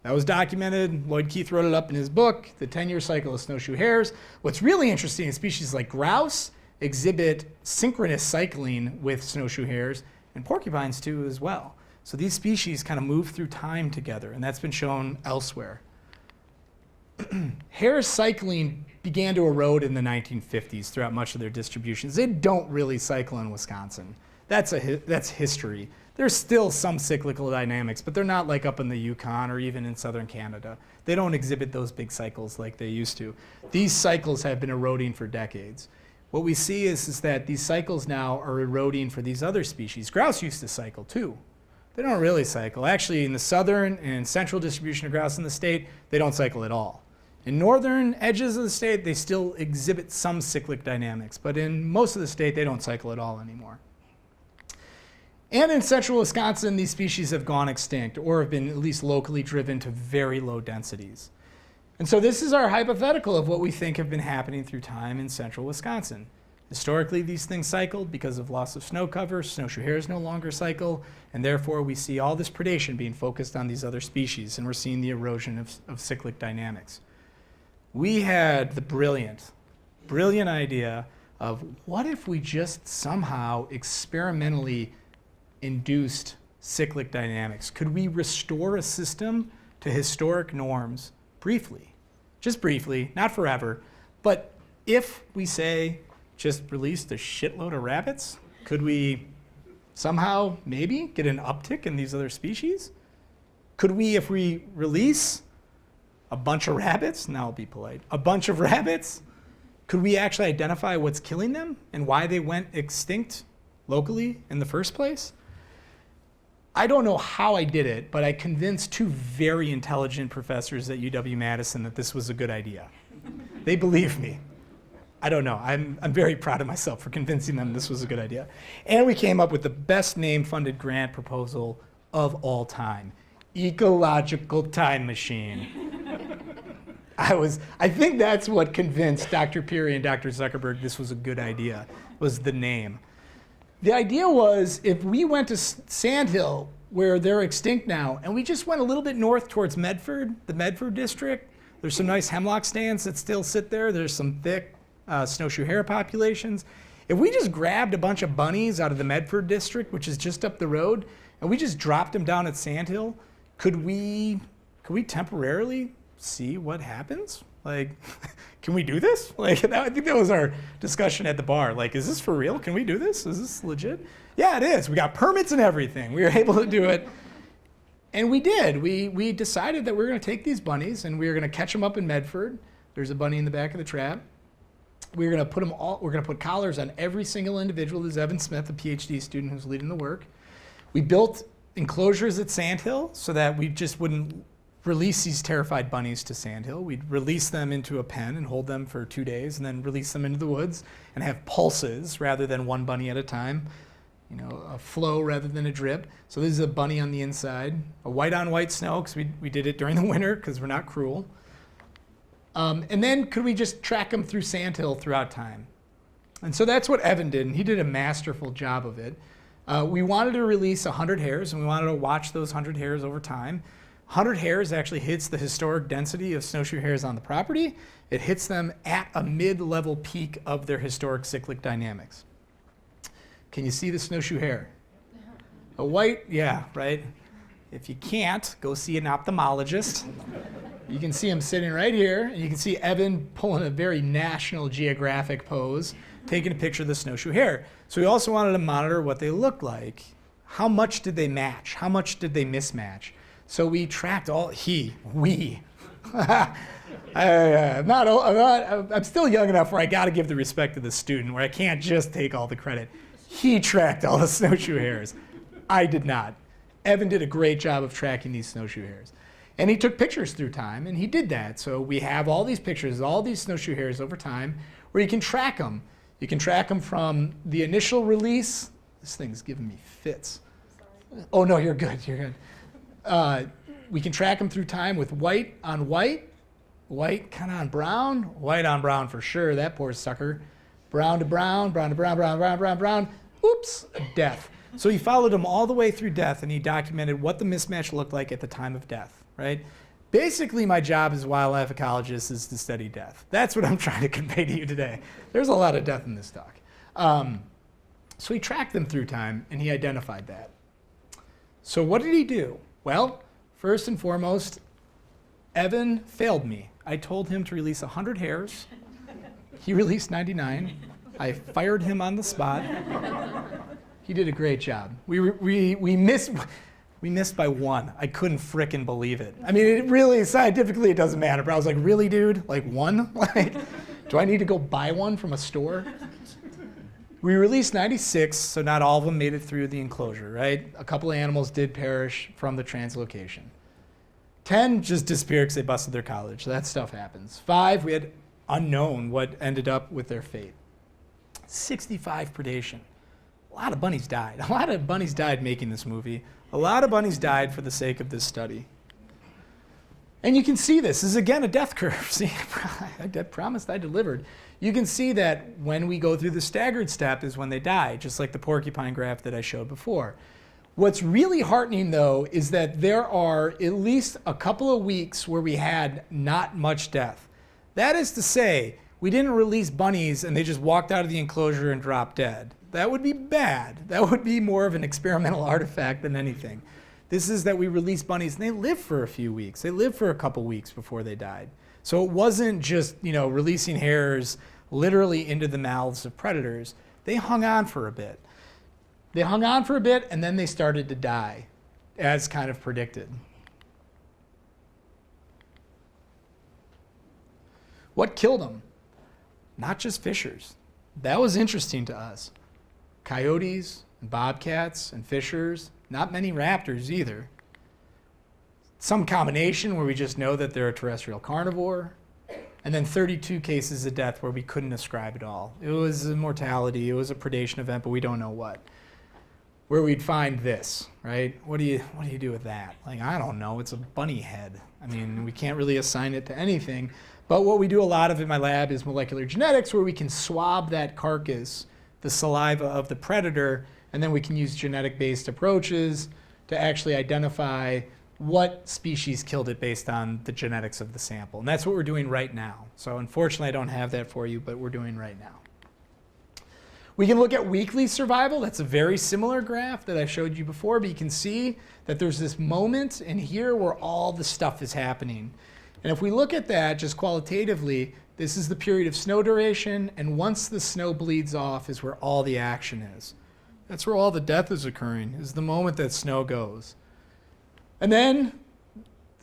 That was documented. Lloyd Keith wrote it up in his book, The 10-Year Cycle of Snowshoe Hares. What's really interesting is species like grouse exhibit synchronous cycling with snowshoe hares, and porcupines too as well. So these species kind of move through time together, and that's been shown elsewhere. Hare cycling began to erode in the 1950s throughout much of their distributions. They don't really cycle in Wisconsin. That's history. There's still some cyclical dynamics, but they're not like up in the Yukon or even in southern Canada. They don't exhibit those big cycles like they used to. These cycles have been eroding for decades. What we see is that these cycles now are eroding for these other species. Grouse used to cycle too. They don't really cycle. Actually, in the southern and central distribution of grouse in the state, they don't cycle at all. In northern edges of the state, they still exhibit some cyclic dynamics, but in most of the state, they don't cycle at all anymore. And in central Wisconsin, these species have gone extinct or have been at least locally driven to very low densities. And so this is our hypothetical of what we think have been happening through time in central Wisconsin. Historically, these things cycled because of loss of snow cover. Snowshoe hares no longer cycle, and therefore we see all this predation being focused on these other species, and we're seeing the erosion of cyclic dynamics. We had the brilliant idea of what if we just somehow experimentally induced cyclic dynamics? Could we restore a system to historic norms briefly? Just briefly, not forever, but if we say just released a shitload of rabbits, could we somehow maybe get an uptick in these other species? Could we, if we release a bunch of rabbits, now I'll be polite, a bunch of rabbits, could we actually identify what's killing them and why they went extinct locally in the first place? I don't know how I did it, but I convinced two very intelligent professors at UW-Madison that this was a good idea. They believed me. I don't know. I'm very proud of myself for convincing them this was a good idea. And we came up with the best name-funded grant proposal of all time, Ecological Time Machine. I think that's what convinced Dr. Peary and Dr. Zuckerberg this was a good idea, was the name. The idea was if we went to Sandhill where they're extinct now. And we just went a little bit north towards Medford, the Medford district. There's some nice hemlock stands that still sit there. There's some thick snowshoe hare populations. If we just grabbed a bunch of bunnies out of the Medford district, which is just up the road, and we just dropped them down at Sandhill, could we temporarily see what happens? Like, can we do this? Like, I think that was our discussion at the bar. Like, is this for real? Can we do this? Is this legit? Yeah, it is. We got permits and everything. We were able to do it. And we did. We decided that we were going to take these bunnies and we were going to catch them up in Medford. There's a bunny in the back of the trap. We're going to put collars on every single individual. This is Evan Smith, a PhD student who's leading the work. We built enclosures at Sandhill so that we just wouldn't release these terrified bunnies to Sandhill. We'd release them into a pen and hold them for 2 days and then release them into the woods and have pulses rather than one bunny at a time. You know, a flow rather than a drip. So this is a bunny on the inside, a white on white snow, because we did it during the winter because we're not cruel. And then could we just track them through Sandhill throughout time? And so that's what Evan did, and he did a masterful job of it. We wanted to release 100 hares, and we wanted to watch those 100 hares over time. 100 hares actually hits the historic density of snowshoe hares on the property. It hits them at a mid-level peak of their historic cyclic dynamics. Can you see the snowshoe hare? A white, yeah, right? If you can't, go see an ophthalmologist. You can see him sitting right here, and you can see Evan pulling a very National Geographic pose, taking a picture of the snowshoe hare. So we also wanted to monitor what they looked like. How much did they match? How much did they mismatch? So we tracked I'm still young enough where I got to give the respect to the student, where I can't just take all the credit. He tracked all the snowshoe hares. I did not. Evan did a great job of tracking these snowshoe hares. And he took pictures through time, and he did that. So we have all these pictures, all these snowshoe hares over time, where you can track them. You can track them from the initial release. This thing's giving me fits. Oh, no, you're good, you're good. We can track them through time with white on white, white kind of on brown, white on brown for sure, that poor sucker. Brown to brown, brown to brown, brown, brown, brown, brown. Oops, death. So he followed them all the way through death, and he documented what the mismatch looked like at the time of death, right? Basically, my job as a wildlife ecologist is to study death. That's what I'm trying to convey to you today. There's a lot of death in this talk. So he tracked them through time, and he identified that. So what did he do? Well, first and foremost, Evan failed me. I told him to release 100 hares. He released 99. I fired him on the spot. He did a great job. We missed by one. I couldn't frickin' believe it. I mean, it really, scientifically, it doesn't matter. But I was like, really, dude? Like one? Like, do I need to go buy one from a store? We released 96, so not all of them made it through the enclosure, right? A couple of animals did perish from the translocation. 10 just disappeared because they busted their college. So that stuff happens. 5, we had unknown what ended up with their fate. 65 predation. A lot of bunnies died. A lot of bunnies died making this movie. A lot of bunnies died for the sake of this study. And you can see this. This is, again, a death curve. See, I promised I delivered. You can see that when we go through the staggered step is when they die, just like the porcupine graph that I showed before. What's really heartening, though, is that there are at least a couple of weeks where we had not much death. That is to say, we didn't release bunnies and they just walked out of the enclosure and dropped dead. That would be bad. That would be more of an experimental artifact than anything. This is that we released bunnies and they lived for a few weeks. They lived for a couple weeks before they died. So it wasn't just, releasing hares literally into the mouths of predators. They hung on for a bit. They hung on for a bit and then they started to die, as kind of predicted. What killed them? Not just fishers. That was interesting to us. Coyotes and bobcats and fishers, not many raptors either. Some combination where we just know that they're a terrestrial carnivore. And then 32 cases of death where we couldn't ascribe it all. It was a mortality, it was a predation event, but we don't know what. Where we'd find this, right? What do you do with that? Like, I don't know, it's a bunny head. I mean, we can't really assign it to anything. But what we do a lot of in my lab is molecular genetics, where we can swab that carcass, the saliva of the predator, and then we can use genetic-based approaches to actually identify what species killed it based on the genetics of the sample. And that's what we're doing right now. So unfortunately, I don't have that for you, but we're doing right now. We can look at weekly survival. That's a very similar graph that I showed you before, but you can see that there's this moment in here where all the stuff is happening. And if we look at that just qualitatively, this is the period of snow duration, and once the snow bleeds off is where all the action is. That's where all the death is occurring, is the moment that snow goes. And then,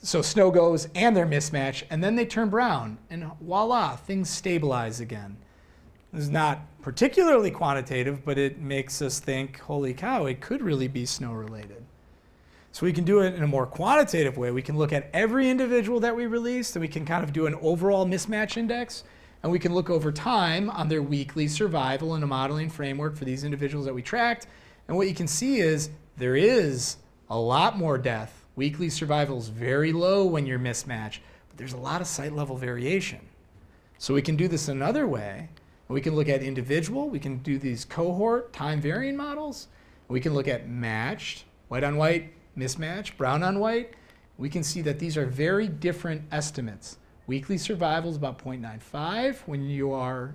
so snow goes and they're mismatched, and then they turn brown, and voila, things stabilize again. This is not particularly quantitative, but it makes us think, holy cow, it could really be snow related. So we can do it in a more quantitative way. We can look at every individual that we released, and we can kind of do an overall mismatch index, and we can look over time on their weekly survival in a modeling framework for these individuals that we tracked. And what you can see is there is a lot more death. Weekly survival is very low when you're mismatched, but there's a lot of site level variation. So we can do this another way. We can look at individual, we can do these cohort time varying models. We can look at matched, white on white, mismatch, brown on white. We can see that these are very different estimates. Weekly survival is about 0.95 when you are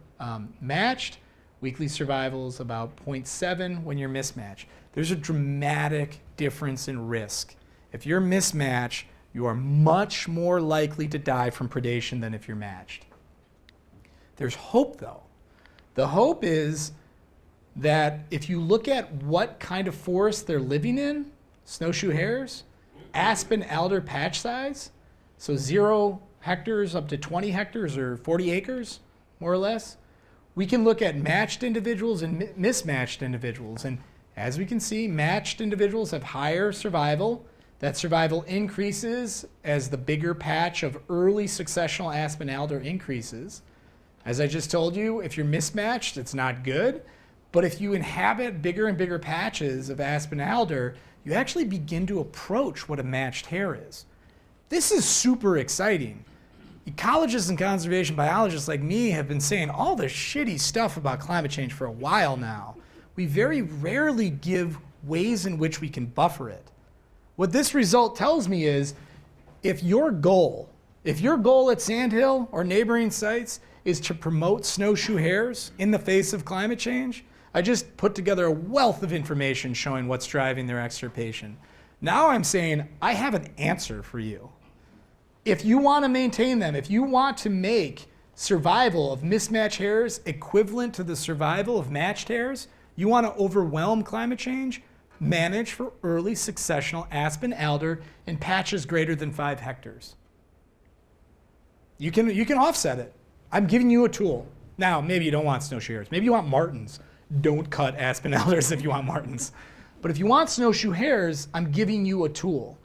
matched. Weekly survival is about 0.7 when you're mismatched. There's a dramatic difference in risk. If you're mismatched, you are much more likely to die from predation than if you're matched. There's hope though. The hope is that if you look at what kind of forest they're living in, snowshoe hares, aspen alder patch size, so 0 hectares up to 20 hectares or 40 acres, more or less, we can look at matched individuals and mismatched individuals. And as we can see, matched individuals have higher survival. That survival increases as the bigger patch of early successional aspen alder increases. As I just told you, if you're mismatched, it's not good. But if you inhabit bigger and bigger patches of aspen alder, you actually begin to approach what a matched hare is. This is super exciting. Ecologists and conservation biologists like me have been saying all this shitty stuff about climate change for a while now. We very rarely give ways in which we can buffer it. What this result tells me is if your goal at Sandhill or neighboring sites is to promote snowshoe hares in the face of climate change, I just put together a wealth of information showing what's driving their extirpation. Now I'm saying I have an answer for you. If you want to maintain them, if you want to make survival of mismatched hares equivalent to the survival of matched hares, you want to overwhelm climate change, manage for early successional aspen alder in patches greater than 5 hectares. You can offset it. I'm giving you a tool. Now, maybe you don't want snowshoe hares. Maybe you want martins. Don't cut aspen alders if you want martins. But if you want snowshoe hares, I'm giving you a tool.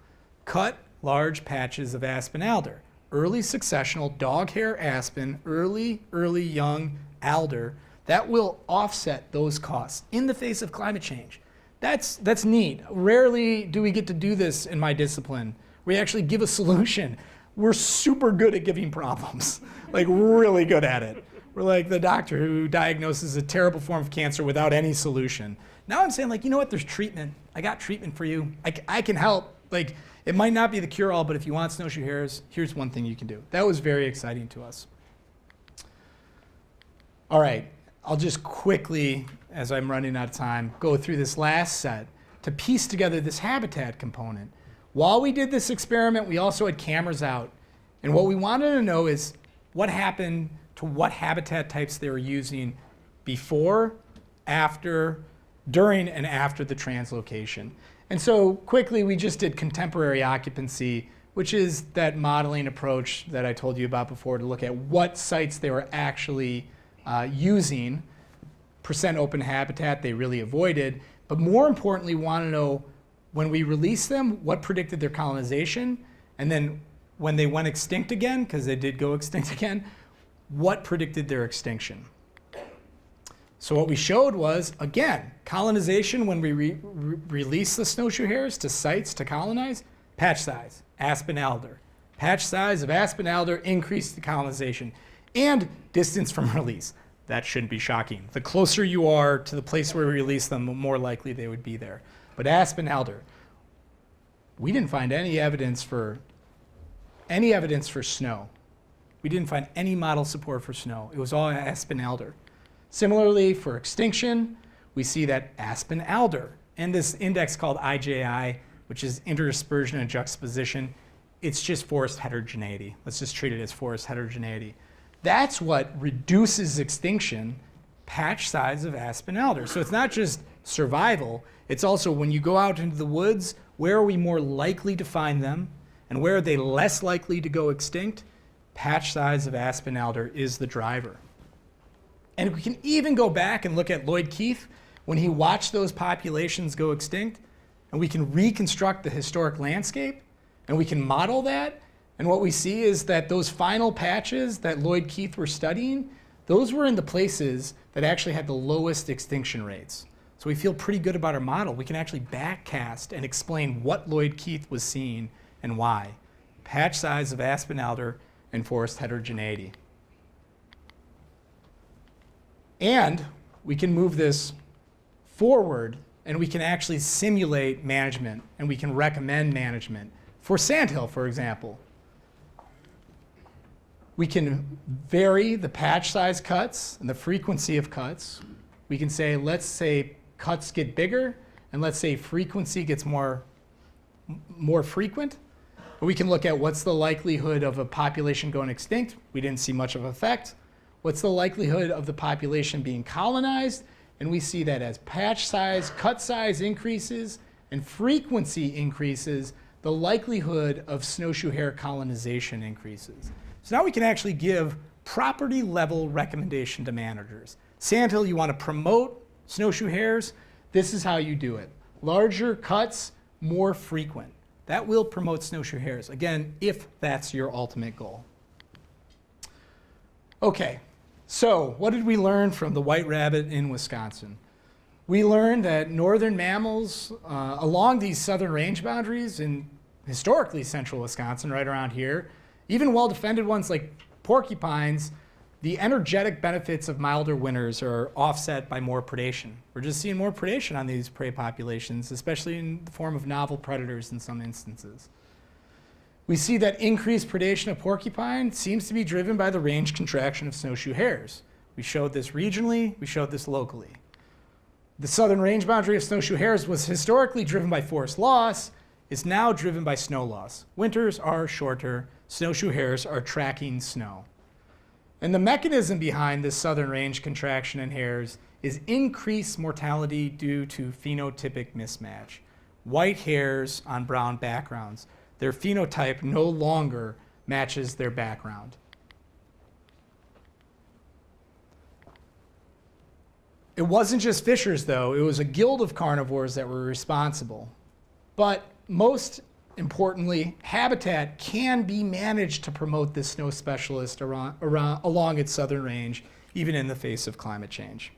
Cut large patches of aspen alder. Early successional dog hair aspen, early young alder. That will offset those costs in the face of climate change. That's neat. Rarely do we get to do this in my discipline. We actually give a solution. We're super good at giving problems, like really good at it. We're like the doctor who diagnoses a terrible form of cancer without any solution. Now I'm saying, like, you know what, there's treatment. I got treatment for you. I can help. Like, it might not be the cure-all, but if you want snowshoe hares, here's one thing you can do. That was very exciting to us. All right, I'll just quickly, as I'm running out of time, go through this last set to piece together this habitat component. While we did this experiment, we also had cameras out. And what we wanted to know is what happened to what habitat types they were using before, after, during, and after the translocation. And so quickly, we just did contemporary occupancy, which is that modeling approach that I told you about before to look at what sites they were actually using, percent open habitat they really avoided, but more importantly, want to know when we released them, what predicted their colonization, and then when they went extinct again, because they did go extinct again, what predicted their extinction. So what we showed was, again, colonization when we release the snowshoe hares to sites to colonize, patch size, aspen alder. Patch size of aspen alder increased the colonization, and distance from release. That shouldn't be shocking. The closer you are to the place where we release them, the more likely they would be there. But aspen alder, we didn't find any evidence for snow. We didn't find any model support for snow. It was all aspen alder. Similarly, for extinction, we see that aspen alder and this index called IJI, which is interdispersion and juxtaposition, it's just forest heterogeneity. Let's just treat it as forest heterogeneity. That's what reduces extinction, patch size of aspen alder. So it's not just survival, it's also when you go out into the woods, where are we more likely to find them and where are they less likely to go extinct? Patch size of aspen alder is the driver. And we can even go back and look at Lloyd Keith when he watched those populations go extinct, and we can reconstruct the historic landscape, and we can model that. And what we see is that those final patches that Lloyd Keith were studying, those were in the places that actually had the lowest extinction rates. So we feel pretty good about our model. We can actually backcast and explain what Lloyd Keith was seeing and why. Patch size of aspen alder and forest heterogeneity. And we can move this forward and we can actually simulate management and we can recommend management. For sandhill, for example, we can vary the patch size cuts and the frequency of cuts. We can say, let's say cuts get bigger and let's say frequency gets more frequent. We can look at what's the likelihood of a population going extinct. We didn't see much of an effect. What's the likelihood of the population being colonized? And we see that as patch size, cut size increases, and frequency increases, the likelihood of snowshoe hare colonization increases. So now we can actually give property level recommendation to managers. Sandhill, you want to promote snowshoe hares? This is how you do it. Larger cuts, more frequent. That will promote snowshoe hares, again, if that's your ultimate goal. Okay, so what did we learn from the white rabbit in Wisconsin? We learned that northern mammals along these southern range boundaries in historically central Wisconsin, right around here, even well-defended ones like porcupines, the energetic benefits of milder winters are offset by more predation. We're just seeing more predation on these prey populations, especially in the form of novel predators in some instances. We see that increased predation of porcupine seems to be driven by the range contraction of snowshoe hares. We showed this regionally, we showed this locally. The southern range boundary of snowshoe hares was historically driven by forest loss, is now driven by snow loss. Winters are shorter, snowshoe hares are tracking snow. And the mechanism behind this southern range contraction in hares is increased mortality due to phenotypic mismatch. White hares on brown backgrounds. Their phenotype no longer matches their background. It wasn't just fishers, though. It was a guild of carnivores that were responsible. But most importantly, habitat can be managed to promote this snow specialist along its southern range, even in the face of climate change.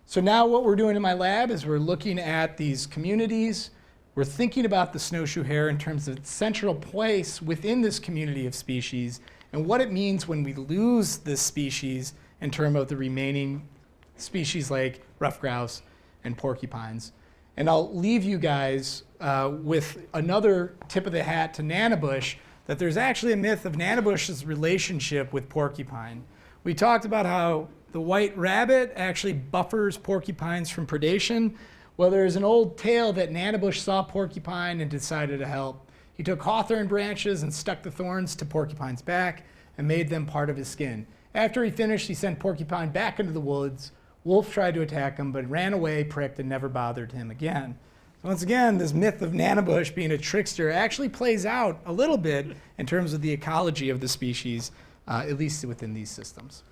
So now what we're doing in my lab is we're looking at these communities. We're thinking about the snowshoe hare in terms of its central place within this community of species and what it means when we lose this species in terms of the remaining species like ruffed grouse and porcupines. And I'll leave you guys with another tip of the hat to Nanabush, that there's actually a myth of Nanabush's relationship with porcupine. We talked about how the white rabbit actually buffers porcupines from predation. Well, there's an old tale that Nanabush saw porcupine and decided to help. He took hawthorn branches and stuck the thorns to porcupine's back and made them part of his skin. After he finished, he sent porcupine back into the woods. Wolf tried to attack him, but ran away, pricked, and never bothered him again. So once again, this myth of Nanabush being a trickster actually plays out a little bit in terms of the ecology of the species, at least within these systems.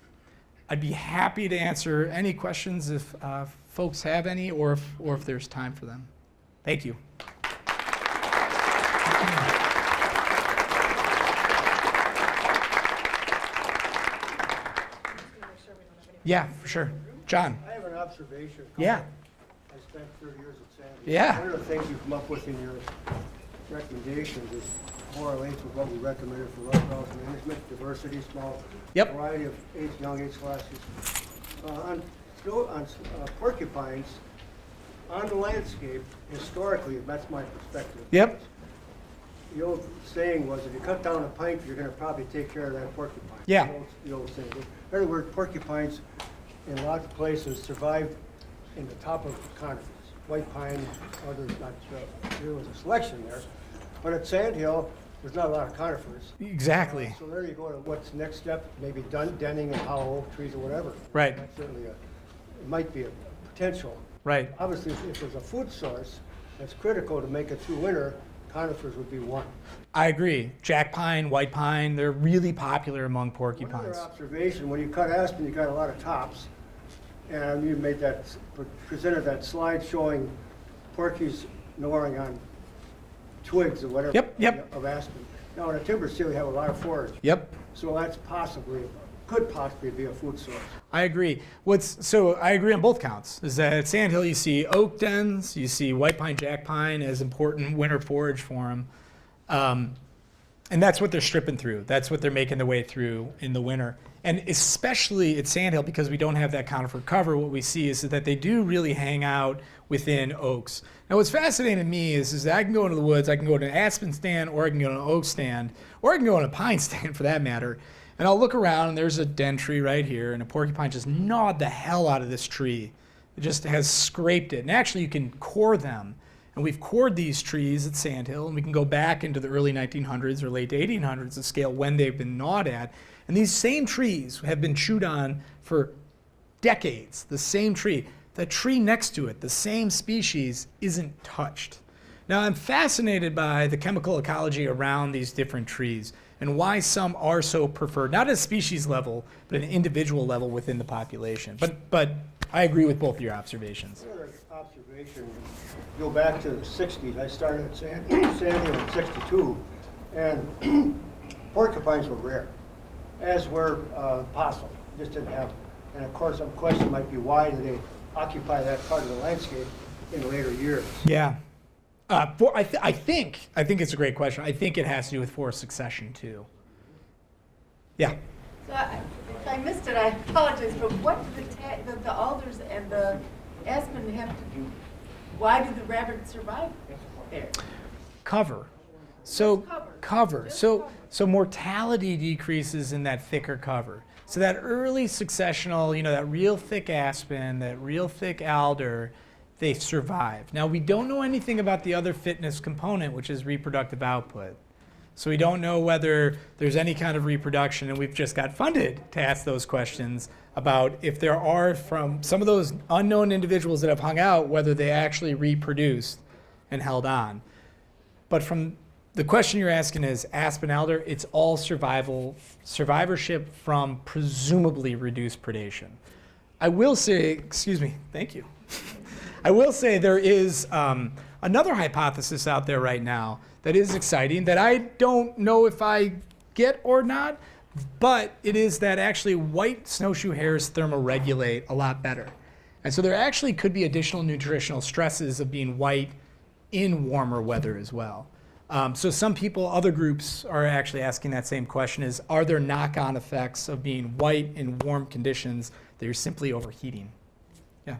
I'd be happy to answer any questions if folks have any, or if there's time for them. Thank you. Yeah, for sure. John. I have an observation. Yeah. I spent 30 years at Sandy. Yeah. One of the things you come up with in your recommendations is correlates with what we recommended for ruffed grouse management, diversity, small Yep. variety of young age classes. On porcupines, on the landscape, historically, that's my perspective. Yep. the old saying was, if you cut down a pike, you're gonna probably take care of that porcupine. Yeah. The old saying. In other words, porcupines in lots of places survive in the top of conifers. White pine, others not, there was a selection there. But at Sandhill, there's not a lot of conifers. Exactly. So there you go to what's the next step, maybe denning and hollow oak trees or whatever. Right. That's certainly it might be a potential. Right. Obviously, if there's a food source that's critical to make it through winter, conifers would be one. I agree. Jack pine, white pine, they're really popular among One porcupines. other observation, when you cut aspen, you got a lot of tops. And you made that, presented that slide showing porkies gnawing on twigs or whatever. Yep. Of aspen. Now, in a timber seal, you have a lot of forage. Yep. So that's could possibly be a food source. I agree. So I agree on both counts. Is that at Sandhill you see oak dens, you see white pine, jack pine as important winter forage for them, and that's what they're stripping through. That's what they're making their way through in the winter. And especially at Sandhill, because we don't have that conifer cover, what we see is that they do really hang out within oaks. Now, what's fascinating to me is that I can go into the woods, I can go to an aspen stand, or I can go to an oak stand, or I can go on a pine stand for that matter. And I'll look around, and there's a den tree right here, and a porcupine just gnawed the hell out of this tree. It just has scraped it. And actually, you can core them. And we've cored these trees at Sandhill, and we can go back into the early 1900s or late 1800s to scale when they've been gnawed at. And these same trees have been chewed on for decades. The same tree. The tree next to it, the same species, isn't touched. Now, I'm fascinated by the chemical ecology around these different trees and why some are so preferred, not at a species level, but at an individual level within the population. But I agree with both of your observations. Another observation, go back to the 60s. I started at Sandhill in 62, and porcupines were rare, as were possum. Just didn't have them. And of course, some question might be, why do they occupy that part of the landscape in later years? Yeah. I think it's a great question. I think it has to do with forest succession too. Yeah. So if I missed it, I apologize, but what do the alders and the aspen have to do? Why do the rabbits survive there? Cover. So Just cover. cover. Just So cover. so mortality decreases in that thicker cover. So that early successional, that real thick aspen, that real thick alder, they survive. Now, we don't know anything about the other fitness component, which is reproductive output. So we don't know whether there's any kind of reproduction, and we've just got funded to ask those questions about if there are, from some of those unknown individuals that have hung out, whether they actually reproduced and held on. But from the question you're asking is aspen alder, it's all survivorship from presumably reduced predation. I will say, excuse me, thank you. I will say there is another hypothesis out there right now that is exciting that I don't know if I get or not, but it is that actually white snowshoe hares thermoregulate a lot better. And so there actually could be additional nutritional stresses of being white in warmer weather as well. So some people, other groups are actually asking that same question is, are there knock-on effects of being white in warm conditions that you're simply overheating? Yeah.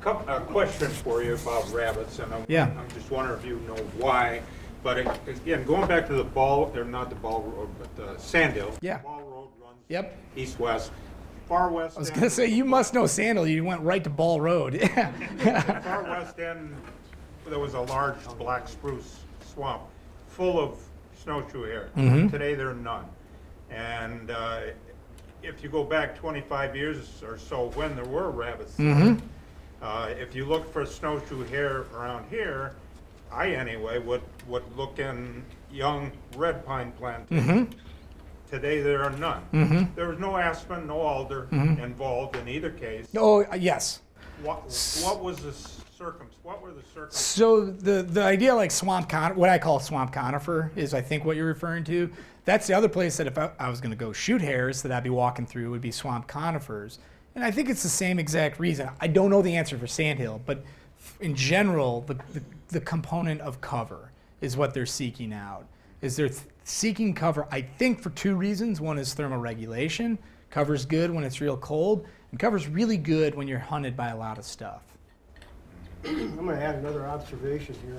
A question for you about rabbits, and I'm just wondering if you know why. But again, going back to the not the Ball Road, but the Sandhill. Yeah. Ball Road runs East-west. Far west. I was going to say, you must know Sandhill. You went right to Ball Road. Yeah. Far west end, there was a large black spruce swamp full of snowshoe hare. Mhm. Today there are none. And if you go back 25 years or so when there were rabbits, Mhm. if you look for snowshoe hare around here, I anyway would look in young red pine plantations. Today there are none. There was no aspen, no alder involved in either case. Oh, yes. What was the what were the circumstances? So the idea like what I call swamp conifer is I think what you're referring to. That's the other place that if I was going to go shoot hares that I'd be walking through would be swamp conifers. And I think it's the same exact reason. I don't know the answer for Sandhill, but in general, the component of cover is what they're seeking out. Is they're seeking cover, I think, for two reasons. One is thermoregulation. Cover's good when it's real cold, and cover's really good when you're hunted by a lot of stuff. I'm going to add another observation here.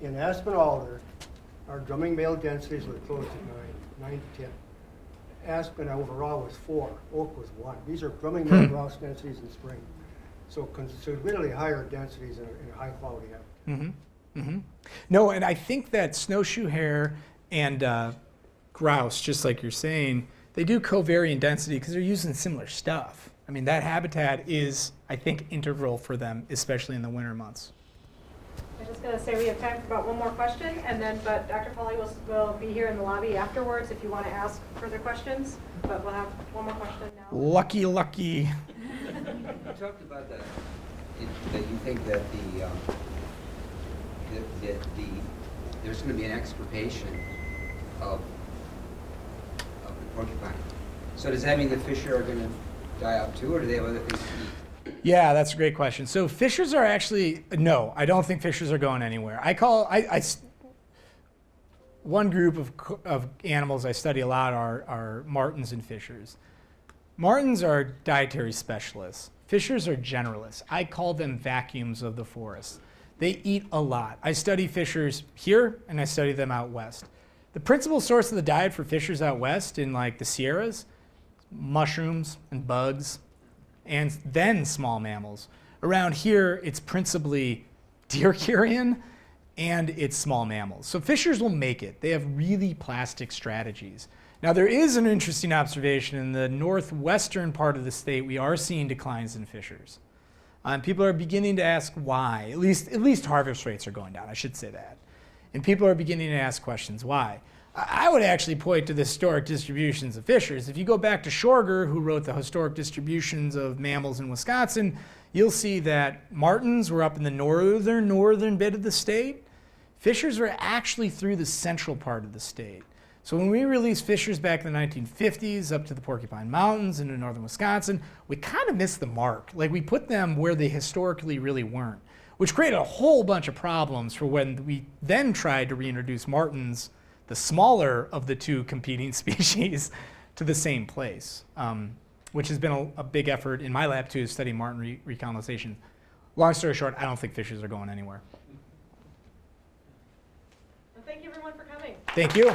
In aspen alder, Our drumming male densities were close to 9 to 10. Aspen overall was 4, oak was 1. These are drumming male grouse densities in spring. So considerably higher densities in a high quality habitat. No, and I think that snowshoe hare and grouse, just like you're saying, they do covary in density because they're using similar stuff. I mean, that habitat is, I think, integral for them, especially in the winter months. I'm just going to say we have time for about one more question, but Dr. Pauli will be here in the lobby afterwards if you want to ask further questions. But we'll have one more question now. Lucky. You talked about that you think that there's going to be an extirpation of the porcupine. So does that mean the fish are going to die out too, or do they have other things to eat? Yeah, that's a great question. So fishers are actually, no, I don't think fishers are going anywhere. One group of animals I study a lot are martens and fishers. Martens are dietary specialists. Fishers are generalists. I call them vacuums of the forest. They eat a lot. I study fishers here and I study them out west. The principal source of the diet for fishers out west in like the Sierras, mushrooms and bugs, and then small mammals. Around here, it's principally deer carrion and it's small mammals. So fishers will make it. They have really plastic strategies. Now there is an interesting observation in the northwestern part of the state. We are seeing declines in fishers. People are beginning to ask why. At least harvest rates are going down. I should say that. And people are beginning to ask questions why. I would actually point to the historic distributions of fishers. If you go back to Schorger, who wrote the historic distributions of mammals in Wisconsin, you'll see that martens were up in the northern bit of the state. Fishers were actually through the central part of the state. So when we released fishers back in the 1950s up to the Porcupine Mountains into northern Wisconsin, we kind of missed the mark. Like we put them where they historically really weren't, which created a whole bunch of problems for when we then tried to reintroduce martens, the smaller of the two competing species, to the same place, which has been a big effort in my lab too, to study marten recolonization. Long story short, I don't think fishers are going anywhere. Well, thank you everyone for coming. Thank you.